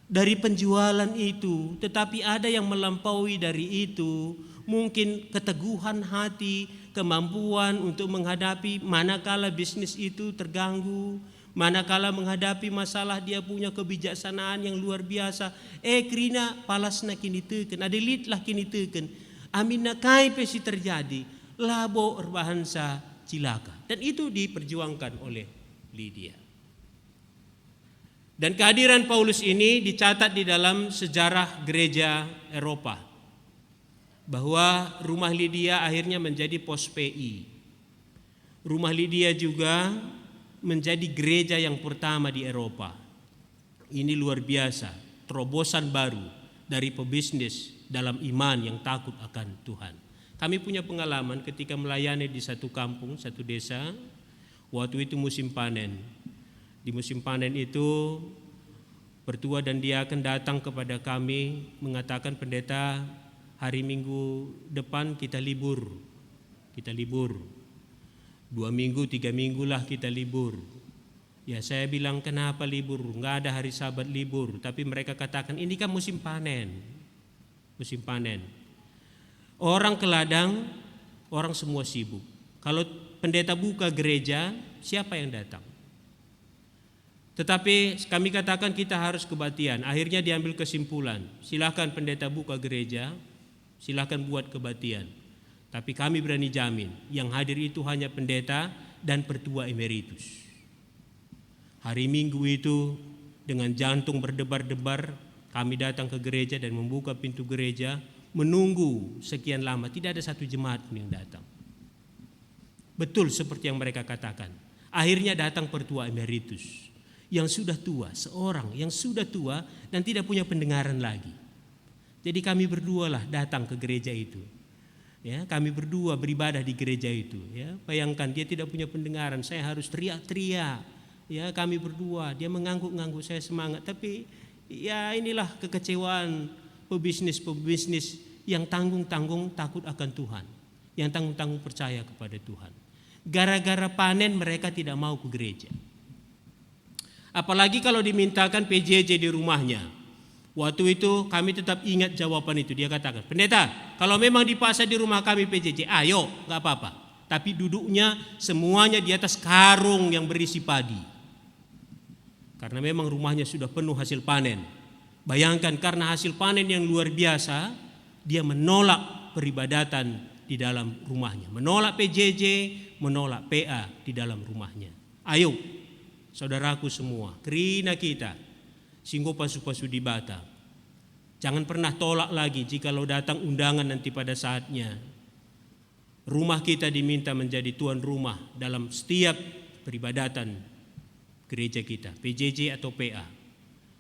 dari penjualan itu, tetapi ada yang melampaui dari itu. Mungkin keteguhan hati, kemampuan untuk menghadapi manakala bisnis itu terganggu, manakala menghadapi masalah dia punya kebijaksanaan yang luar biasa. Krina palasna kini teken, adelitlah kini teken, amina kai pesi terjadi. Labo erbahansa cilaka. Dan itu diperjuangkan oleh Lydia. Dan kehadiran Paulus ini dicatat di dalam sejarah gereja Eropa. Bahwa rumah Lydia akhirnya menjadi pos PI. Rumah Lydia juga menjadi gereja yang pertama di Eropa. Ini luar biasa, terobosan baru dari pebisnis dalam iman yang takut akan Tuhan. Kami punya pengalaman ketika melayani di satu kampung, satu desa, waktu itu musim panen. Di musim panen itu pertua dan diaken datang kepada kami mengatakan, pendeta, hari Minggu depan kita libur. 2 minggu, 3 minggu lah kita libur. Ya, saya bilang, kenapa libur? Enggak ada hari Sabat libur. Tapi mereka katakan, ini kan musim panen. Musim panen. Orang ke ladang, orang semua sibuk. Kalau pendeta buka gereja, siapa yang datang? Tetapi kami katakan kita harus kebaktian. Akhirnya diambil kesimpulan, silakan pendeta buka gereja, silakan buat kebaktian. Tapi kami berani jamin, yang hadir itu hanya pendeta dan pertua emeritus. Hari Minggu itu dengan jantung berdebar-debar, kami datang ke gereja dan membuka pintu gereja, menunggu sekian lama, tidak ada satu jemaat pun yang datang. Betul seperti yang mereka katakan. Akhirnya datang pertua emeritus yang sudah tua, seorang yang sudah tua dan tidak punya pendengaran lagi. Jadi kami berdua lah datang ke gereja itu. Ya, kami berdua beribadah di gereja itu. Ya, bayangkan dia tidak punya pendengaran, saya harus teriak-teriak. Ya, kami berdua, dia mengangguk-ngangguk, saya semangat. Tapi ya inilah kekecewaan pebisnis yang tanggung-tanggung takut akan Tuhan, yang tanggung-tanggung percaya kepada Tuhan. Gara-gara panen mereka tidak mau ke gereja. Apalagi kalau dimintakan PJJ di rumahnya. Waktu itu kami tetap ingat jawaban itu. Dia katakan, pendeta, kalau memang dipaksa di rumah kami PJJ, ayo, gak apa-apa. Tapi duduknya semuanya di atas karung yang berisi padi. Karena memang rumahnya sudah penuh hasil panen. Bayangkan, karena hasil panen yang luar biasa, dia menolak peribadatan di dalam rumahnya. Menolak PJJ, menolak PA di dalam rumahnya. Ayo, saudaraku semua, kerina kita, singgo pasu-pasu di bata. Jangan pernah tolak lagi jikalau datang undangan nanti pada saatnya. Rumah kita diminta menjadi tuan rumah dalam setiap peribadatan gereja kita, PJJ atau PA.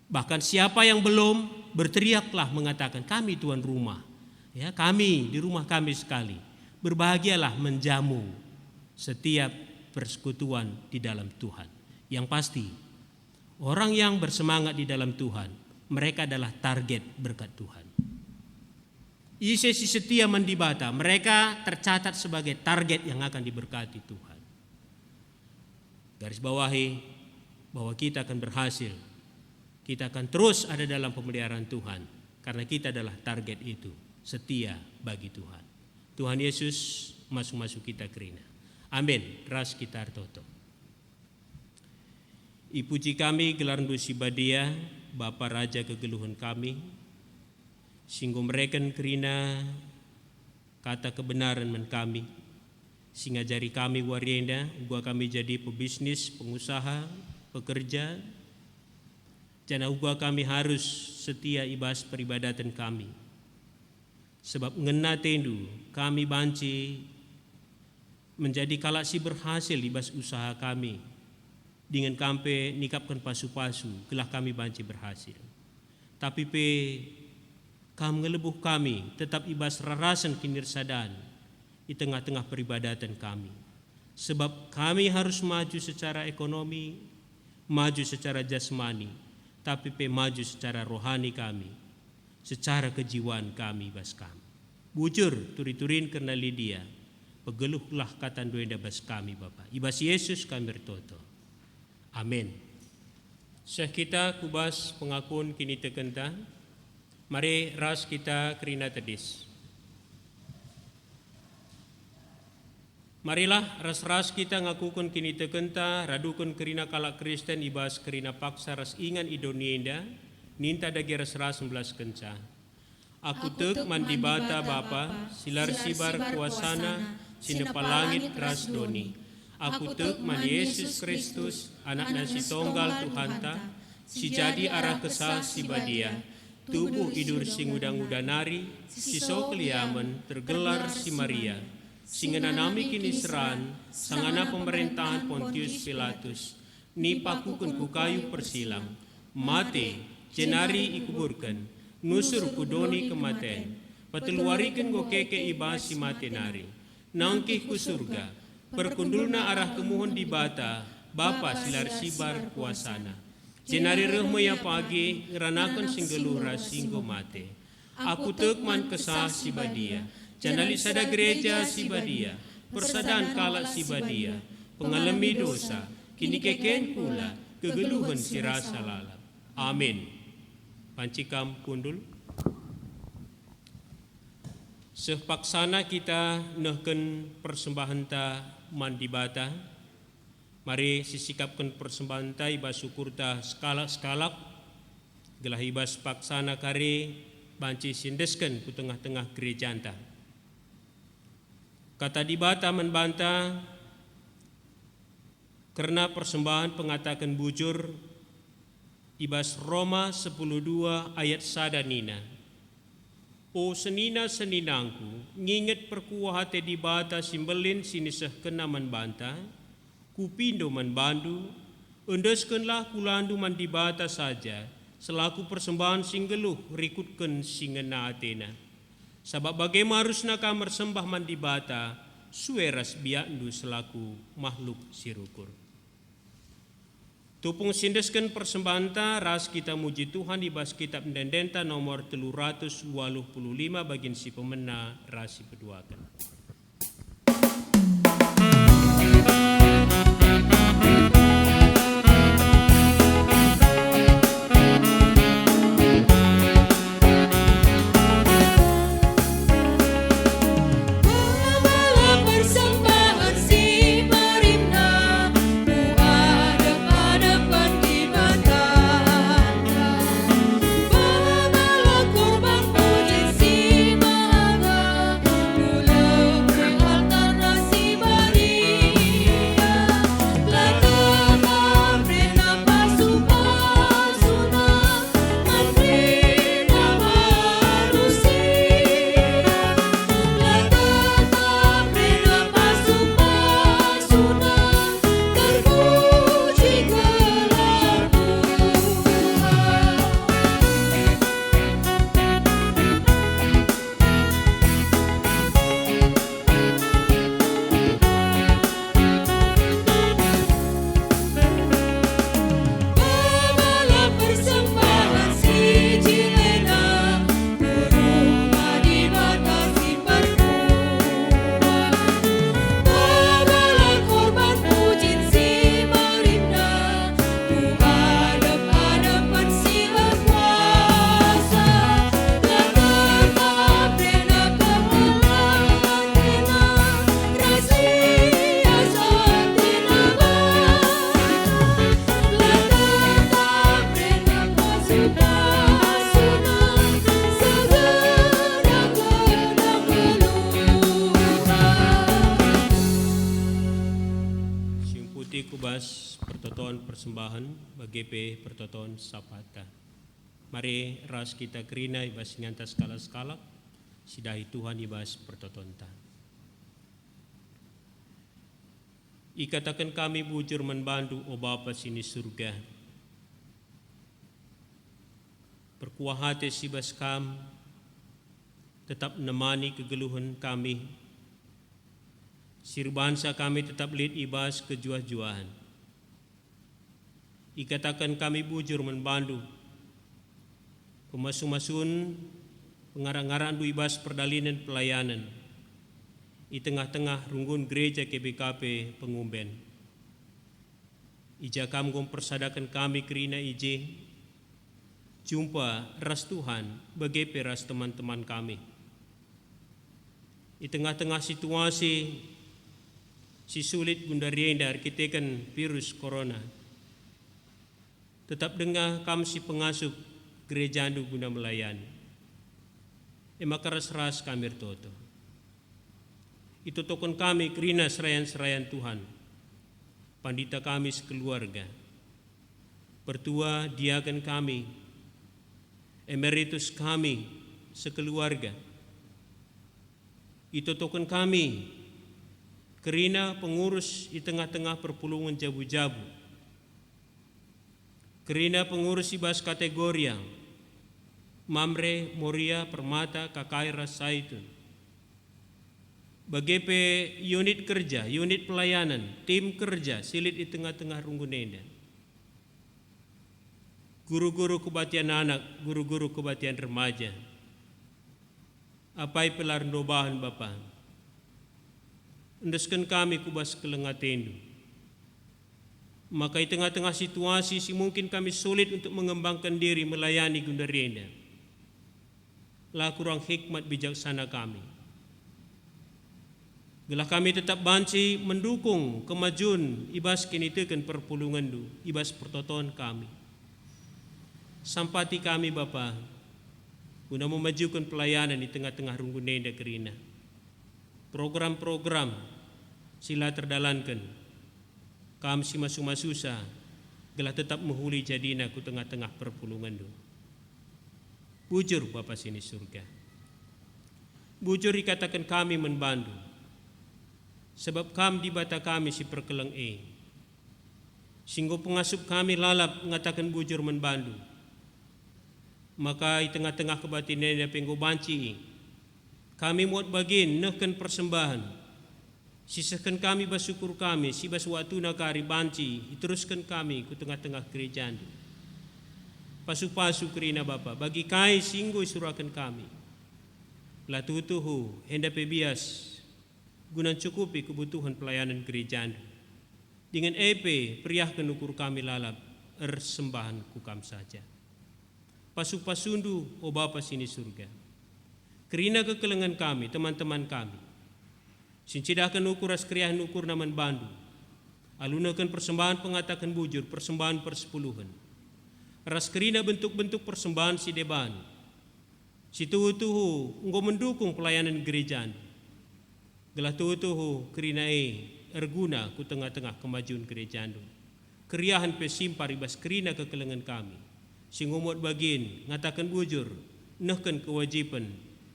Bahkan siapa yang belum, berteriaklah mengatakan, kami tuan rumah. Ya, kami di rumah kami sekali. Berbahagialah menjamu setiap persekutuan di dalam Tuhan. Yang pasti, orang yang bersemangat di dalam Tuhan, mereka adalah target berkat Tuhan. Isesi setia mendibata, mereka tercatat sebagai target yang akan diberkati Tuhan. Garis bawahi bahwa kita akan berhasil. Kita akan terus ada dalam pemeliharaan Tuhan, karena kita adalah target itu, setia bagi Tuhan. Tuhan Yesus masuk-masuk kita kerina. Amin. Ras kita artoto. Ipuji kami gelar dusi badia, Bapa Raja kegeluhan kami, singgo mereken kerina kata kebenaran men kami, sing ajari kami warienda, gua kami jadi pebisnis, pengusaha, pekerja, jana gua kami harus setia ibas peribadatan kami. Sebab ngena tendu kami banci menjadi kalasi berhasil ibas usaha kami. Dengan kampe nikapkan pasu-pasu, gelah kami banci berhasil. Tapi kam ngelebuh kami tetap ibas rarasan kinirsadan di tengah-tengah peribadatan kami. Sebab kami harus maju secara ekonomi, maju secara jasmani, tapi maju secara rohani kami, secara kejiwaan kami bas kami. Bujur turi-turin karena Lydia, pegeluhlah kata duenda bas kami Bapa. Ibas Yesus kami bertoto. Amin. Syekh kita kubas pengakuan kini tekenta. Mari ras kita kerina tedis. Marilah ras-ras kita ngakukan kini tekenta, radukan kerina kalak Kristen ibas kerina paksa ras ingan idonienda, ninta dagi ras-ras 11 kenca. Aku tek mandibata Bapa, silar sibar kuasana, sinepalangit ras doni. Aku tek man Yesus Kristus, anak si tonggal Tuhanta, si jadi arah kesal si badia, tubuh idur sing udang-udanari, si sokliamen tergelar si Maria, singana nami kini seran, sangana pemerintahan Pontius Pilatus, ni pakuken ku kayu persilang, mate, jenari ikuburkan, nusur kudoni kematen, pateluarikan go keke ibasi mate nari, nangkih ku surga, perkundulna arah kemuhon di bata, Bapa silar sibar kuasana, jenari rehmo ya pagi, ngeranakan singgelura singgo mate, aku tekman kesah si badia, janali sada gereja si badia, persadaan kalak si badia, pengalami dosa, kini keken pula, kegeluhan si rasa lalap. Amin. Pancikam pundul. Sepaksana kita nehken persembahan ta mandibata. Mari sisikapkan persembahan ta iba syukur ta skalak-skalak. Gelah ibas paksana kare banci sindesken ku tengah-tengah gereja ta. Kata dibata membanta karena persembahan pengatakan bujur ibas Roma 10:2 ayat sadanina. O senina seninangku, nginget perkuahate di bata simbelin sinisah kena manbanta, kupindo manbandu, endeskenlah kulandu man di bata saja, selaku persembahan singgeluh rikutken singena Athena. Sabab bagaimana harusna kamar sembah man di bata, sueras biandu selaku makhluk sirukur. Tupung sindesken persembahan ta ras kita muji Tuhan di bas kitab Dendenta nomor 385 bagian si pemena rasi peduakan. Kubas pertotoan persembahan BGP pertotoan sapata. Mari ras kita kerina ibas ngantas skala-skala sidahi Tuhan ibas pertotoan ta. Ikatakan kami bujur membantu o Bapa sini surga. Perkuah hati sibas kam tetap nemani kegeluhan kami. Sirbansa kami tetap lid ibas kejuah-juahan. Ikatakan kami bujur membantu pemasu-masun pengarang-arang du ibas perdalinan pelayanan di tengah-tengah runggun gereja KBKP Pengumben. Ija kamgom persadakan kami kerina ije jumpa ras Tuhan bagi ras teman-teman kami. Di tengah-tengah situasi si sulit gundarienda arkitekan virus corona. Tetap dengar kami si pengasuh gereja andu guna melayani. Maka ras-ras kami toto. Itu tokon kami kerina serayan-serayan Tuhan. Pandita kami sekeluarga. Pertua diakan kami. Emeritus kami sekeluarga. Itu tokon kami kerina pengurus di tengah-tengah perpulungan jabu-jabu, kerina pengurus ibas kategoria Mamre, Moria, Permata, Kakaira, Saitun, bagepe unit kerja, unit pelayanan, tim kerja silit di tengah-tengah Runggunenda, guru-guru kebatian anak, guru-guru kebatian remaja, apai pelar nobahan Bapa, endeskan kami kubas kelengatendu. Maka di tengah-tengah situasi si mungkin kami sulit untuk mengembangkan diri melayani Gundarienda, lah kurang hikmat bijaksana kami. Gelah kami tetap banci mendukung kemajuan ibas kini tekan perpulungan du, ibas pertotoan kami. Sampati kami Bapa, guna memajukan pelayanan di tengah-tengah Runggunenda kerina. Program-program sila terdalankan, kami si masu-masusa, gelah tetap menghuli jadina ku tengah-tengah perpulungan du. Bujur Bapa sini surga. Bujur dikatakan kami membantu. Sebab kami di bata kami si perkelang singgo pengasup kami lalap mengatakan bujur membantu. Maka di tengah-tengah kebatinan dan penggo banci, kami muat bagin nehkan persembahan. Sisakan kami bersyukur kami, si bas waktu nakari banci, teruskan kami ke tengah-tengah kerajaan. Pasu-pasu kerina Bapa, bagi kai singgo surakan kami. Latutuhu, hendak pebias, guna cukupi kebutuhan pelayanan kerajaan. Dengan priah kenukur kami lalap, sembahan kukam saja. Pasu-pasundu, o Bapa sini surga. Kerina kekelengan kami, teman-teman kami. Sincidakan ukur askriah nukur naman bandu. Alunakan persembahan pengatakan bujur, persembahan persepuluhan. Ras kerina bentuk-bentuk persembahan si deban. Si tuhu-tuhu, engkau mendukung pelayanan gerejaan. Gelah tuhu-tuhu kerina erguna ku tengah-tengah kemajuan gerejaan. Keriahan pesimpar ibas kerina kekelengan kami. Singumut bagin, ngatakan bujur, nehkan kewajiban,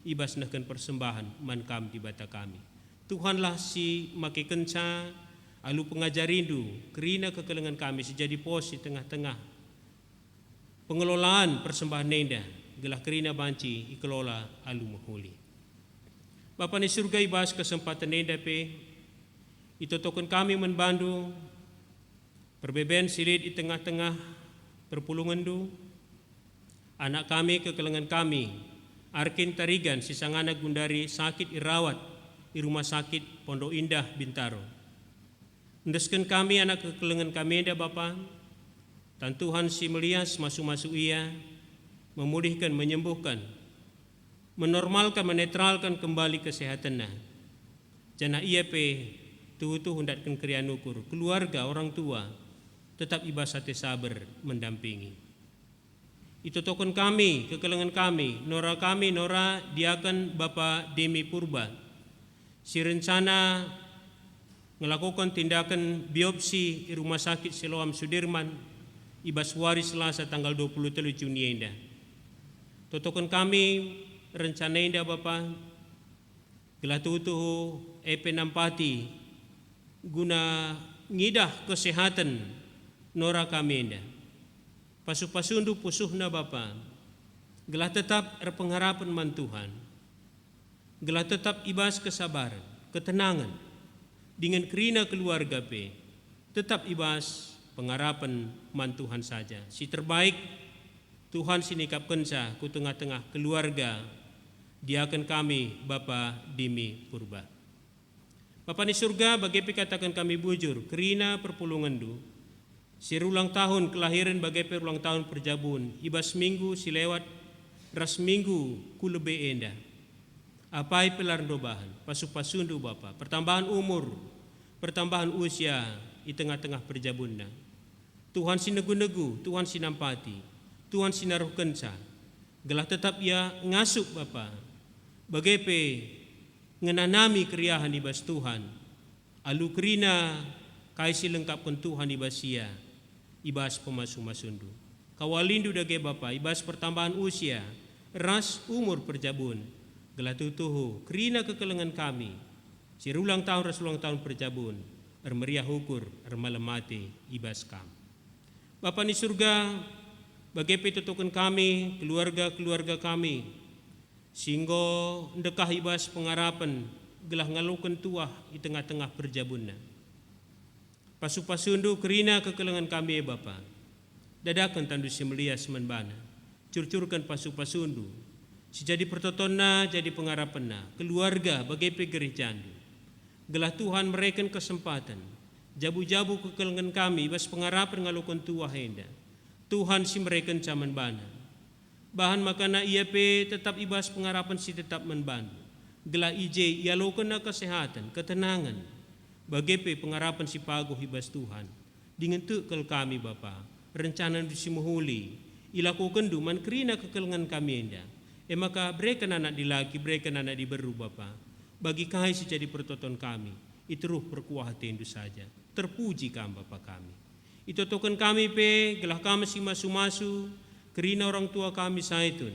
ibas nehkan persembahan, mankam di bata kami. Tuhanlah si maki kenca, alu pengajarindu, kerina kekelengan kami, sejadi pos di tengah-tengah. Pengelolaan persembahan nenda, gelah kerina banci, ikelola alu mahuli. Bapa ni surga ibas kesempatan nenda pe, itotokan kami membantu, perbeben silit di tengah-tengah perpulungan du, anak kami kekelengan kami, Arkin Tarigan, sisangana Gundari sakit irawat di rumah sakit Pondok Indah Bintaro. Endeskan kami anak kekelengan kami dah Bapa, dan Tuhan si melias masuk-masuk ia, memulihkan, menyembuhkan, menormalkan, menetralkan kembali kesehatannya. Jana ia pe tuh hendakkan krian ukur, keluarga orang tua tetap ibasate sabar mendampingi. Itu token kami, kekelengan kami, Nora diakan Bapa Demi Purba. Si rencana melakukan tindakan biopsi di Rumah Sakit Siloam Sudirman ibas waris Selasa tanggal 23 Juni indah. Totokan kami rencana indah Bapa gelatutuhu nampati guna ngidah kesehatan Nora kami indah. Pasu-pasundu pusuhna Bapa, gelah tetap pengharapan man Tuhan, gelah tetap ibas kesabaran, ketenangan, dengan kerina keluarga pe, tetap ibas pengharapan man Tuhan saja. Si terbaik Tuhan sinikapkan sa ku tengah-tengah keluarga, diakan kami Bapa Demi Purba. Bapa ni surga bagi katakan kami bujur, kerina perpulungan du, sirulang tahun kelahiran bagai perulang tahun perjabun, ibas minggu si lewat, ras minggu ku lebih endah. Apai pelar dobahan, pasu-pasundu Bapa, pertambahan umur, pertambahan usia di tengah-tengah perjabunna. Tuhan sinegu-negu, Tuhan sinampati, Tuhan sinaruh kenca, gelah tetap ia ngasuk Bapa, bagai pe ngenanami keriahan ibas Tuhan, alu kerina kaisi lengkapkan Tuhan ibas ia. Ibas pemasu-masundu. Kawalindu dage Bapa, ibas pertambahan usia, ras umur perjabun, gelatutuhu, kerina kekelengan kami, Sirulang tahun perjabun, meriah hukur, malam mati, ibas kam. Bapa ni surga, bagaimana tutukan kami, keluarga kami, sehingga ndekah ibas pengarapan, gelah ngalukan tuah di tengah-tengah perjabunna. Pasu-pasundu kerina kekelengan kami Bapa. Dadakan tandu si melia semanbana. Curcurkan pasu-pasundu. Si jadi pertotonna, jadi pengarapanna. Keluarga bagai pegerih jandu. Gelah Tuhan mereken kesempatan. Jabu-jabu kekelengan kami, bas pengarapan ngalukan tuah henda. Tuhan si mereken caman bana. Bahan makana ia pe tetap ibas pengarapan si tetap menbantu. Gelah ije ia lokana kesehatan, ketenangan. Bagaimana pengarapan si paguh ibas Tuhan. Dengan tekal kami Bapa. Rencana di si muhuli. Ilakukan duman kerina kekelengan kami enda. Maka berikan anak dilaki, berikan anak diberu Bapa. Bagi kahai si jadi pertoton kami. Itu ruh perkuah tendu saja. Terpuji kami Bapa kami. Itu token kami pe, gelah kami si masu-masu. Kerina orang tua kami saitun.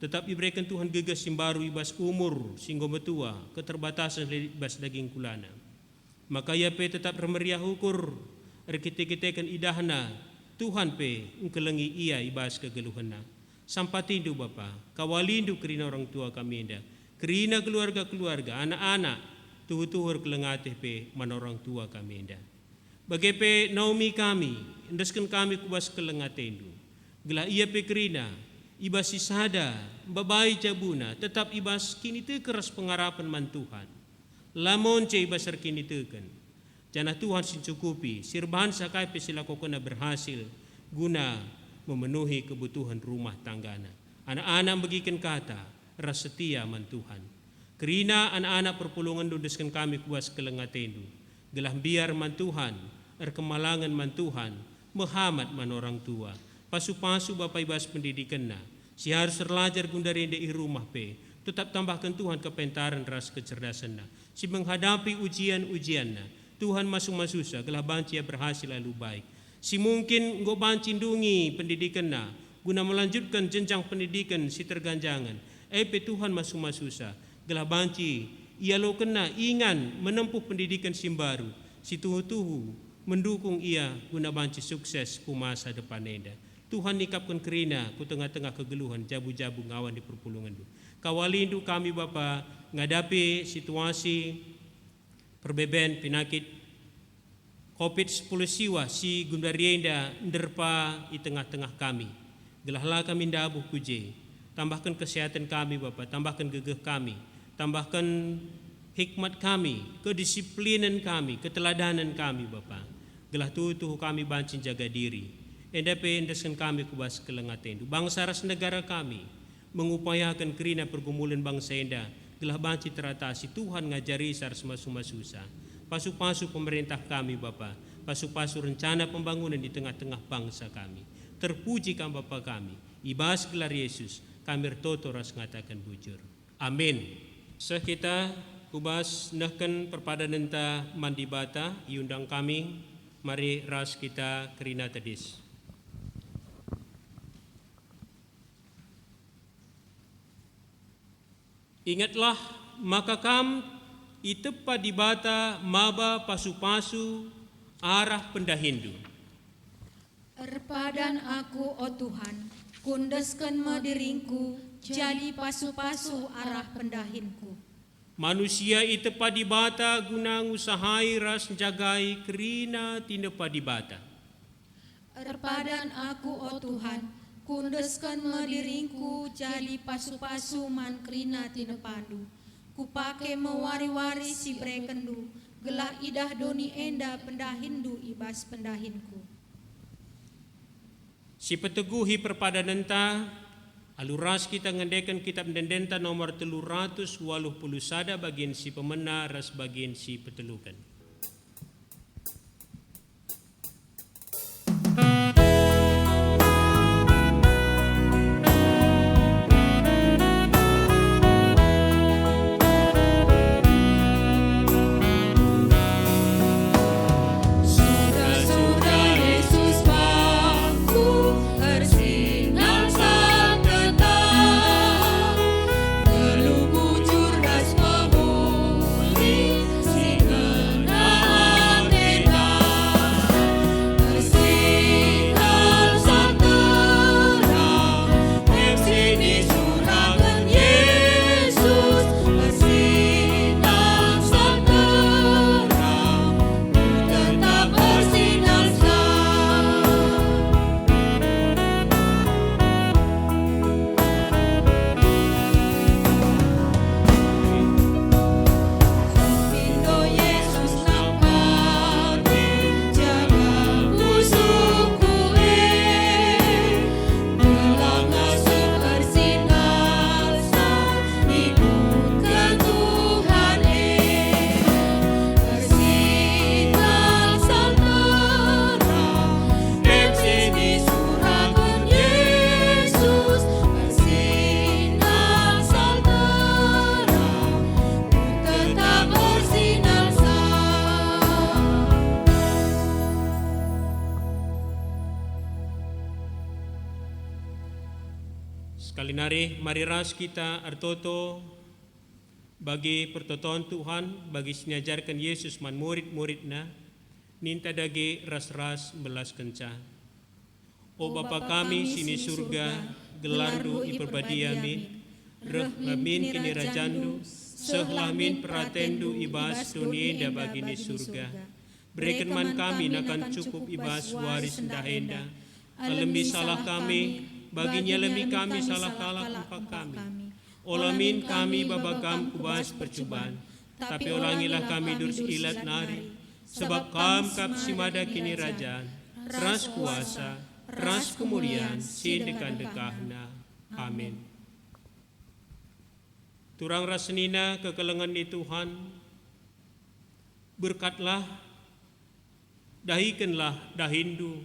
Tetap diberikan Tuhan gegas simbaru ibas umur sehingga betua. Keterbatasan ibas daging kulana. Maka ia pe tetap remeriah hukur. Rekite-kitekan idahna. Tuhan pe engkelengi ia ibas kegeluhana. Sampatindu Bapa. Kawalindu kerina orang tua kami enda. Kerina keluarga-keluarga, anak-anak. Tuhu-tuhur kelengatih pe mana orang tua kami enda. Bagaimana Naomi kami. Endaskan kami kubas kelengatendu. Gelah ia pe kerina. Ibas sisada. Babai jabuna. Tetap ibas kini te keras pengarapan man Tuhan. Lamon ce ibas kini teken. Jana Tuhan sincukupi. Sirbahan sakai pe sila kokona berhasil. Guna memenuhi kebutuhan rumah tanggana. Anak-anak bagikan kata. Rasetia man Tuhan. Kerina anak-anak perpulungan dudeskan kami kuas kelengatendu. Gelah biar man Tuhan. Kemalangan man Tuhan. Muhammad man orang tua. Pasu-pasu Bapak ibas pendidikan na. Si harus terlajar gundari di rumah pe. Tetap tambahkan Tuhan kepentaran ras kecerdasan na. Si menghadapi ujian-ujian na. Tuhan masuk-masusa, gelah banci ya berhasil lalu baik. Si mungkin nggo banci ndungi pendidikan na. Guna melanjutkan jenjang pendidikan si terganjangan. Pe Tuhan masuk-masusa. Gelah banci ia lo kena ingan menempuh pendidikan simbaru. Si tuhu-tuhu mendukung ia guna banci sukses ku masa depan enda. Tuhan nikapkan kerina ku tengah-tengah kegeluhan jabu-jabu ngawan di perpulungan du. Kawalindu kami Bapa ngadapi situasi perbeben penyakit COVID-10 siwa si gundarienda nderpa di tengah-tengah kami. Gelahlah kami ndabuh kuje. Tambahkan kesehatan kami Bapa, tambahkan gegeh kami, tambahkan hikmat kami, kedisiplinan kami, keteladanan kami Bapa. Gelah tuh kami bancin jaga diri. Endape endaskan kami kubas kelengatendu. Bangsa ras negara kami mengupayakan kerina pergumulan bangsa enda. Gelah banci teratasi Tuhan ngajari sar semasu-masusa. Pasu-pasu pemerintah kami Bapa. Pasu-pasu rencana pembangunan di tengah-tengah bangsa kami. Terpuji kan Bapa kami. Ibas gelar Yesus. Kami ertoto ras ngatakan bujur. Amin. Kita kubas nahkan perpadanan ta mandibata. Iundang kami. Mari ras kita kerina tadis. Ingatlah maka kam itepa di bata maba pasu-pasu arah pendahindu. Erpadan aku, oh Tuhan, kundeskan madiringku, jadi pasu-pasu arah pendahinku. Manusia itepa di bata guna ngusahai ras jagai kerina tinepa di bata. Erpadan aku, oh Tuhan, kundeskan madiringku, jadi pasu-pasu man krina tinepandu. Kupake mewari-wari si brekendu, gelah idah doni enda pendahindu ibas pendahinku. Si peteguhi perpadanan ta, aluras kita ngendekan kitab dendenta nomor 381 bagian si pemena ras bagian si petelukan. Geluh bujur ras memulih Sekali nari mari ras kita artoto bagi pertotoan Tuhan, bagi sinajarkan Yesus man murid-muridna, ninta dagi ras-ras belas kenca. O Bapa kami sini surga, gelardu iperbadiami, reh lamin kini rajandu, sehlamin peratendu ibas dunia bagini surga. Berikan man kami nakan cukup ibas waris ndahenda, alembi salah kami, baginya lembi kami salah kalah empat kami. Olamin kami babagam kubas percubaan, tapi olangilah kami durs ilat nari, sebab kam kap simada kini rajaan, ras kuasa, ras kemuliaan, sindekan dekahna. Amin. Turang rasenina kekelengan di Tuhan, berkatlah, dahikanlah dahindu,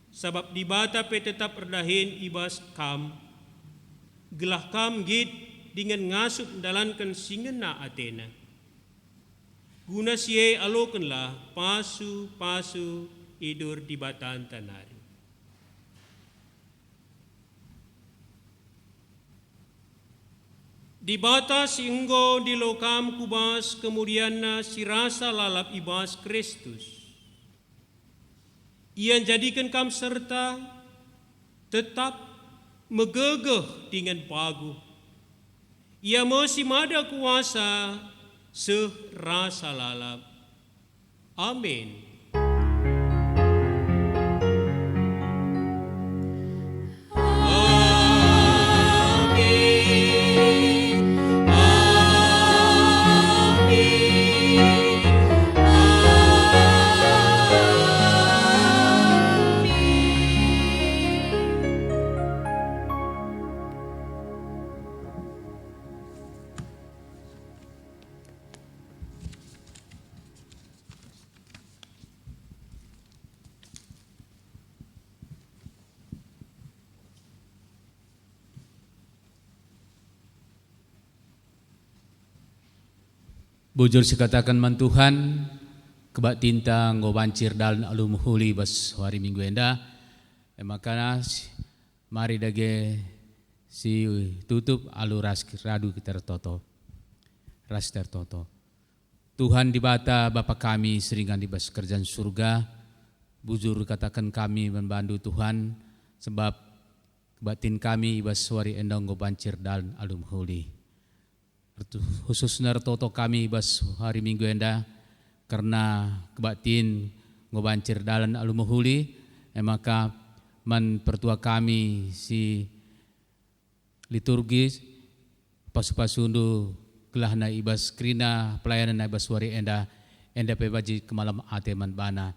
sabab di bata pe tetap erdahin ibas kam, gelah kam git dengan ngasup dalankan singena Athena. Guna siye alokanlah pasu idur di batan tanari. Di bata singgo di lokam kubas kemudian si rasa lalap ibas Kristus. Ia jadikan kam serta tetap megegeh dengan pagu. Ia masih mada kuasa serasa lalap. Amin. Bujur sekatakan man Tuhan, kebak tinta ngobancir dalan alum huli bas hari minggu enda. Makana mari dage si tutup alu ras radu kita toto. Ras tertoto. Tuhan di bata Bapa kami seringan di bas kerjaan surga. Bujur katakan kami membantu Tuhan sebab kebatin kami bas hari enda ngobancir dalan alum huli. Khususnya toto kami bas hari minggu enda karena kebatin ngobancir dalan alumuhuli maka man pertua kami si liturgis pasu-pasundu kelahna ibas krina pelayanan ibas hari enda pe baji kemalam ate man bana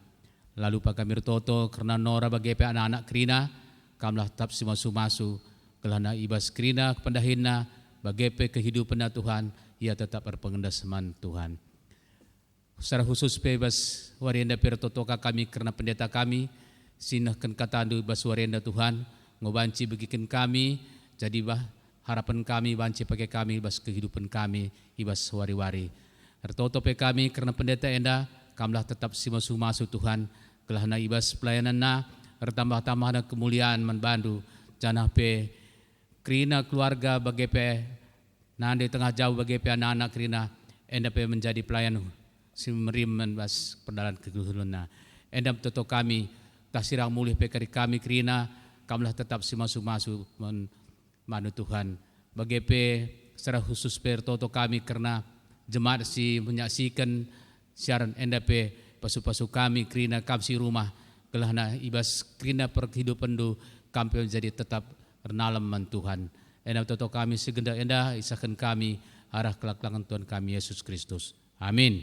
lalu pak kami toto karena nora bagi pe anak-anak krina kamlah tap simasu-masu kelahna ibas krina kependahinna bagaimana kehidupan Tuhan, ia tetap berpengendasan Tuhan. Secara khusus bebas warienda pertotoka kami karena pendeta kami, sinahkan katandu bas warienda Tuhan, ngobanci bagikan kami, jadi harapan kami banci pakai kami bas kehidupan kami, ibas wari-wari. Tertoto pe kami karena pendeta enda, kamlah tetap simasu-masu Tuhan, kelahna ibas pelayanan na, bertambah-tambah na kemuliaan manbandu, janah pe krina keluarga bagi pe nande tengah jauh bagi pe anak-anak krina enda pe menjadi pelayan simerim bas perdalan kegeluhuluna enda toto kami tasirang mulih pe kari kami krina kamlah tetap simasu-masu manu Tuhan bagi pe secara khusus pe toto kami karena jemaat si menyaksikan siaran enda pe pasu-pasu kami krina kamsi rumah kelahna ibas krina perhidupan du kami menjadi tetap bernalam man Tuhan. Enda toto kami segenda enda isakan kami arah kelak-kelakan Tuhan kami Yesus Kristus. Amin.